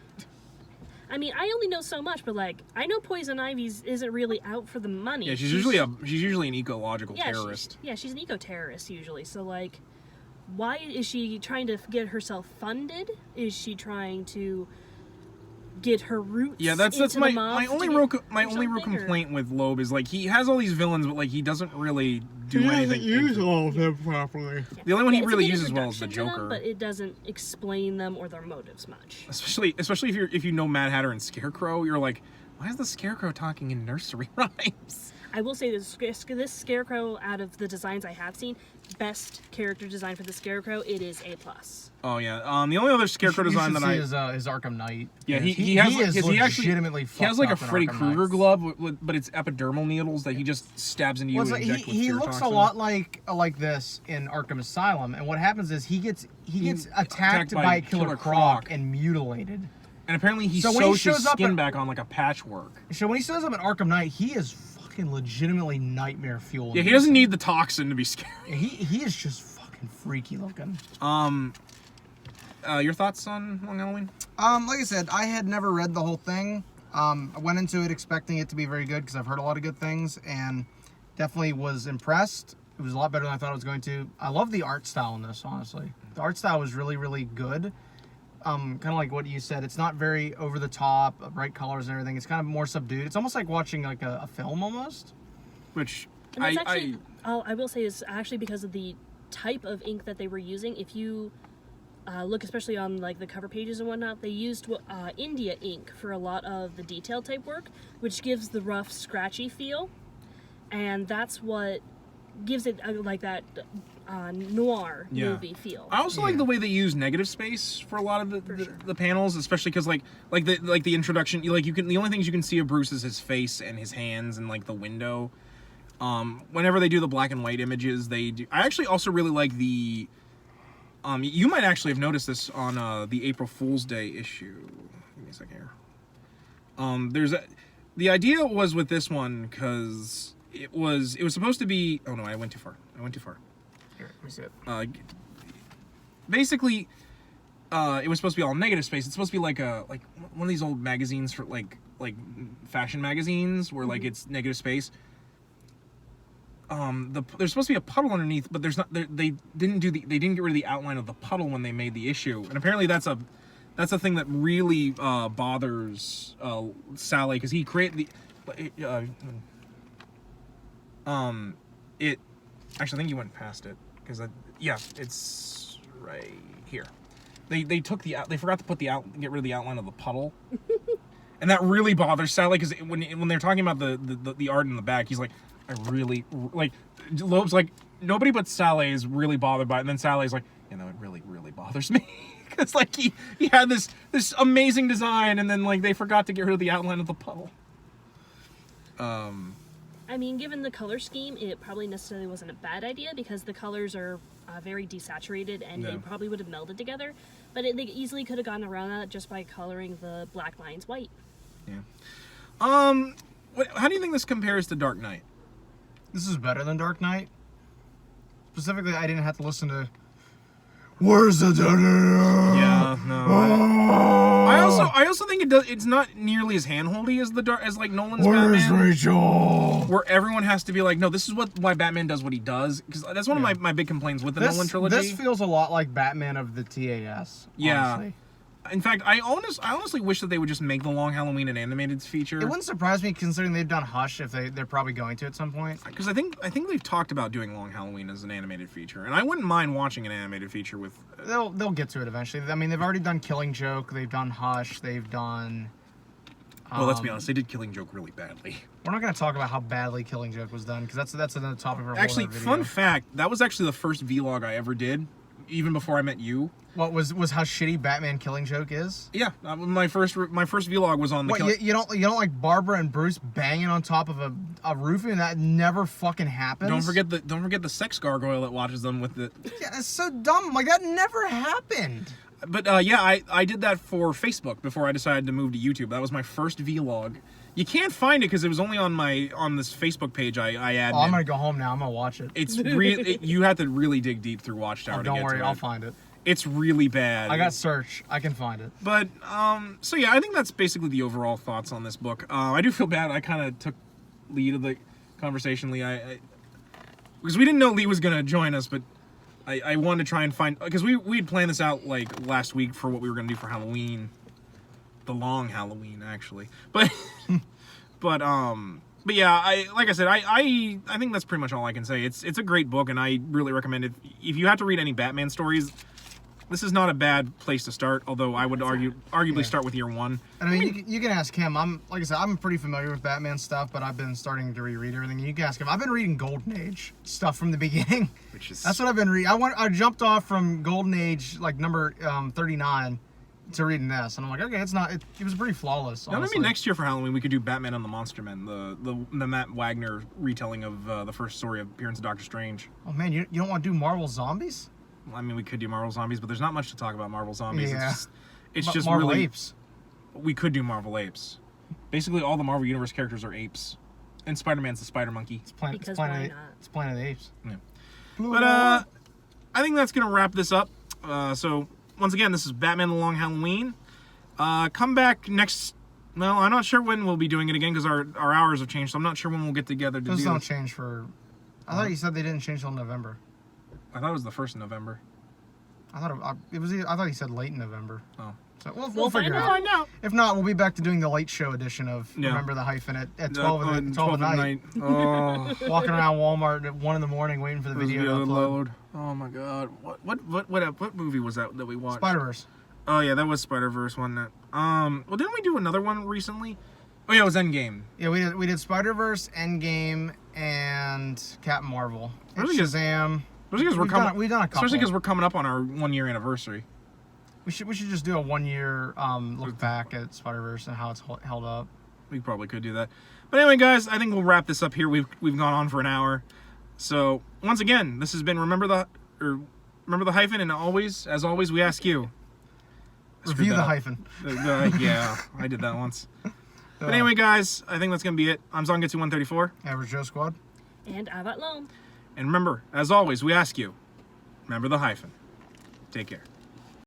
I mean, I only know so much, but like, I know Poison Ivy isn't really out for the money. Yeah, she's usually an ecological terrorist. She's an eco-terrorist usually. So like, why is she trying to get herself funded? Is she trying to get her roots. Yeah, that's into my the mob my to only get- real or my only real something, or- complaint with Loeb is like he has all these villains, but like he doesn't really do anything. all of them properly. The only one he it's a really good uses well is the introduction to Joker. them, but it doesn't explain them or their motives much. Especially if you know Mad Hatter and Scarecrow, you're like, why is the Scarecrow talking in nursery rhymes? I will say this Scarecrow, out of the designs I have seen, best character design for the Scarecrow, it is A+. Oh yeah. The only other Scarecrow design that I is Arkham Knight. yeah He he has is he actually legitimately he has like a fucked up in Freddy Arkham Krueger Knight. glove, but it's epidermal needles that he just stabs into you Well, and it's injects like with he fear looks toxin. a lot like this in Arkham Asylum, and what happens is he gets attacked by Killer Croc and mutilated. And apparently he So when he sews his shows up skin in- back on like a patchwork. So when he shows up in Arkham Knight, he is fucking legitimately nightmare fuel. Yeah, he doesn't need the toxin to be scary. He is just fucking freaky looking. Your thoughts on Long Halloween? Like I said, I had never read the whole thing. I went into it expecting it to be very good because I've heard a lot of good things, and definitely was impressed. It was a lot better than I thought it was going to. I love the art style in this, honestly. The art style was really, really good. Kind of like what you said. It's not very over the top, bright colors and everything. It's kind of more subdued. It's almost like watching like a film almost. Which And that's actually, I will say, is actually because of the type of ink that they were using. If you look especially on like the cover pages and whatnot, they used India ink for a lot of the detail type work, which gives the rough, scratchy feel, and that's what gives it like that noir movie feel. I also like the way they use negative space for a lot of the panels, especially because like the introduction, you can the only things you can see of Bruce is his face and his hands and like the window. Whenever they do the black and white images, they do. I actually also really like the. You might actually have noticed this on the April Fool's Day issue. Give me a second here. The idea was with this one because it was supposed to be. Oh no, I went too far. Here, let me see it. Basically, it was supposed to be all negative space. It's supposed to be like one of these old magazines for like fashion magazines where like it's negative space. There's supposed to be a puddle underneath, but there's not. They didn't get rid of the outline of the puddle when they made the issue, and apparently that's a thing that really bothers Sally because he created the. It actually I think you went past it because it's right here. They forgot to get rid of the outline of the puddle. And that really bothers Sally because when they're talking about the art in the back, he's like, I really like. Loeb's like, nobody but Sally is really bothered by it, and then Sally's like, you know, it really bothers me because like he had this amazing design, and then like they forgot to get rid of the outline of the puddle. I mean, given the color scheme, it probably necessarily wasn't a bad idea because the colors are very desaturated and they probably would have melded together. But they easily could have gotten around that just by coloring the black lines white. Yeah. How do you think this compares to Dark Knight? This is better than Dark Knight. Specifically, I didn't have to listen to. Where's the? Yeah, no. I also think it's not nearly as handholdy as like Nolan's Where's Batman. Rachel? Where everyone has to be like, no, this is why Batman does what he does. Because that's one of my big complaints with the Nolan trilogy. This feels a lot like Batman of the TAS. Yeah. Honestly. In fact, I honestly wish that they would just make the Long Halloween an animated feature. It wouldn't surprise me considering they've done Hush if they're probably going to at some point. Because I think they've talked about doing Long Halloween as an animated feature, and I wouldn't mind watching an animated feature with. They'll get to it eventually. I mean, they've already done Killing Joke. They've done Hush. They've done. Well, let's be honest. They did Killing Joke really badly. We're not going to talk about how badly Killing Joke was done because that's another topic for a whole Actually, other video. fun fact: that was actually the first vlog I ever did, even before I met you. What was how shitty Batman Killing Joke is? Yeah, my first vlog was on the. What, you don't like Barbara and Bruce banging on top of a roof and that never fucking happens? Don't forget the sex gargoyle that watches them with the. Yeah, it's so dumb. Like that never happened. But yeah, I did that for Facebook before I decided to move to YouTube. That was my first vlog. You can't find it because it was only on this Facebook page I added. Oh, I'm gonna go home now. I'm gonna watch it. It's really you have to really dig deep through Watchtower to don't get worry, to it. I'll find it. It's really bad. I got search. I can find it. But so yeah, I think that's basically the overall thoughts on this book. I do feel bad. I kind of took lead of the conversation, Lee. Because we didn't know Lee was gonna join us, but I wanted to try and find because we had planned this out like last week for what we were gonna do for Halloween. the long Halloween, actually. But but yeah, I think that's pretty much all I can say. It's a great book, and I really recommend it. If you have to read any Batman stories, this is not a bad place to start. Although I would arguably start with year one. And I mean, you can ask him. Like I said, I'm pretty familiar with Batman stuff, but I've been starting to reread everything. You can ask him. I've been reading Golden Age stuff from the beginning. That's what I've been reading. I jumped off from Golden Age, like number 39, to reading this, and I'm like, okay, it was pretty flawless. Now maybe next year for Halloween we could do Batman and the Monster Men, the Matt Wagner retelling of the first story of appearance of Doctor Strange. Oh man, you don't want to do Marvel Zombies? Well, I mean, we could do Marvel Zombies, but there's not much to talk about Marvel Zombies. Yeah. It's just Marvel really Apes. We could do Marvel Apes. Basically, all the Marvel Universe characters are apes, and Spider-Man's the Spider Monkey. It's Planet of the Apes. Yeah. But I think that's gonna wrap this up. So once again, this is Batman: The Long Halloween. Come back next. Well, I'm not sure when we'll be doing it again because our hours have changed. So I'm not sure when we'll get together to Those do. don't change for. I thought you said they didn't change till November. I thought it was the 1st of November. I thought it was. I thought you said late November. Oh. So we'll figure it out. Find out. If not, we'll be back to doing the late show edition of Remember the Hyphen at 12 at night. Oh. Walking around Walmart at 1 in the morning waiting for the video to upload. Oh my god. What movie was that we watched? Spider-Verse. Oh yeah, that was Spider-Verse, wasn't it? Well, didn't we do another one recently? Oh yeah, it was Endgame. Yeah, we did Spider-Verse, Endgame, and Captain Marvel. And Shazam. We've done a couple. Especially because we're coming up on our 1-year anniversary. We should just do a 1-year look back at Spider-Verse and how it's held up. We probably could do that. But anyway, guys, I think we'll wrap this up here. We've gone on for an hour. So once again, this has been Remember the Hyphen, and as always, we ask you. Review the Hyphen. Yeah, I did that once. But anyway, guys, I think that's gonna be it. I'm Zongetsu134. Average Joe Squad. And Avat Loam. And remember, as always, we ask you, remember the hyphen. Take care.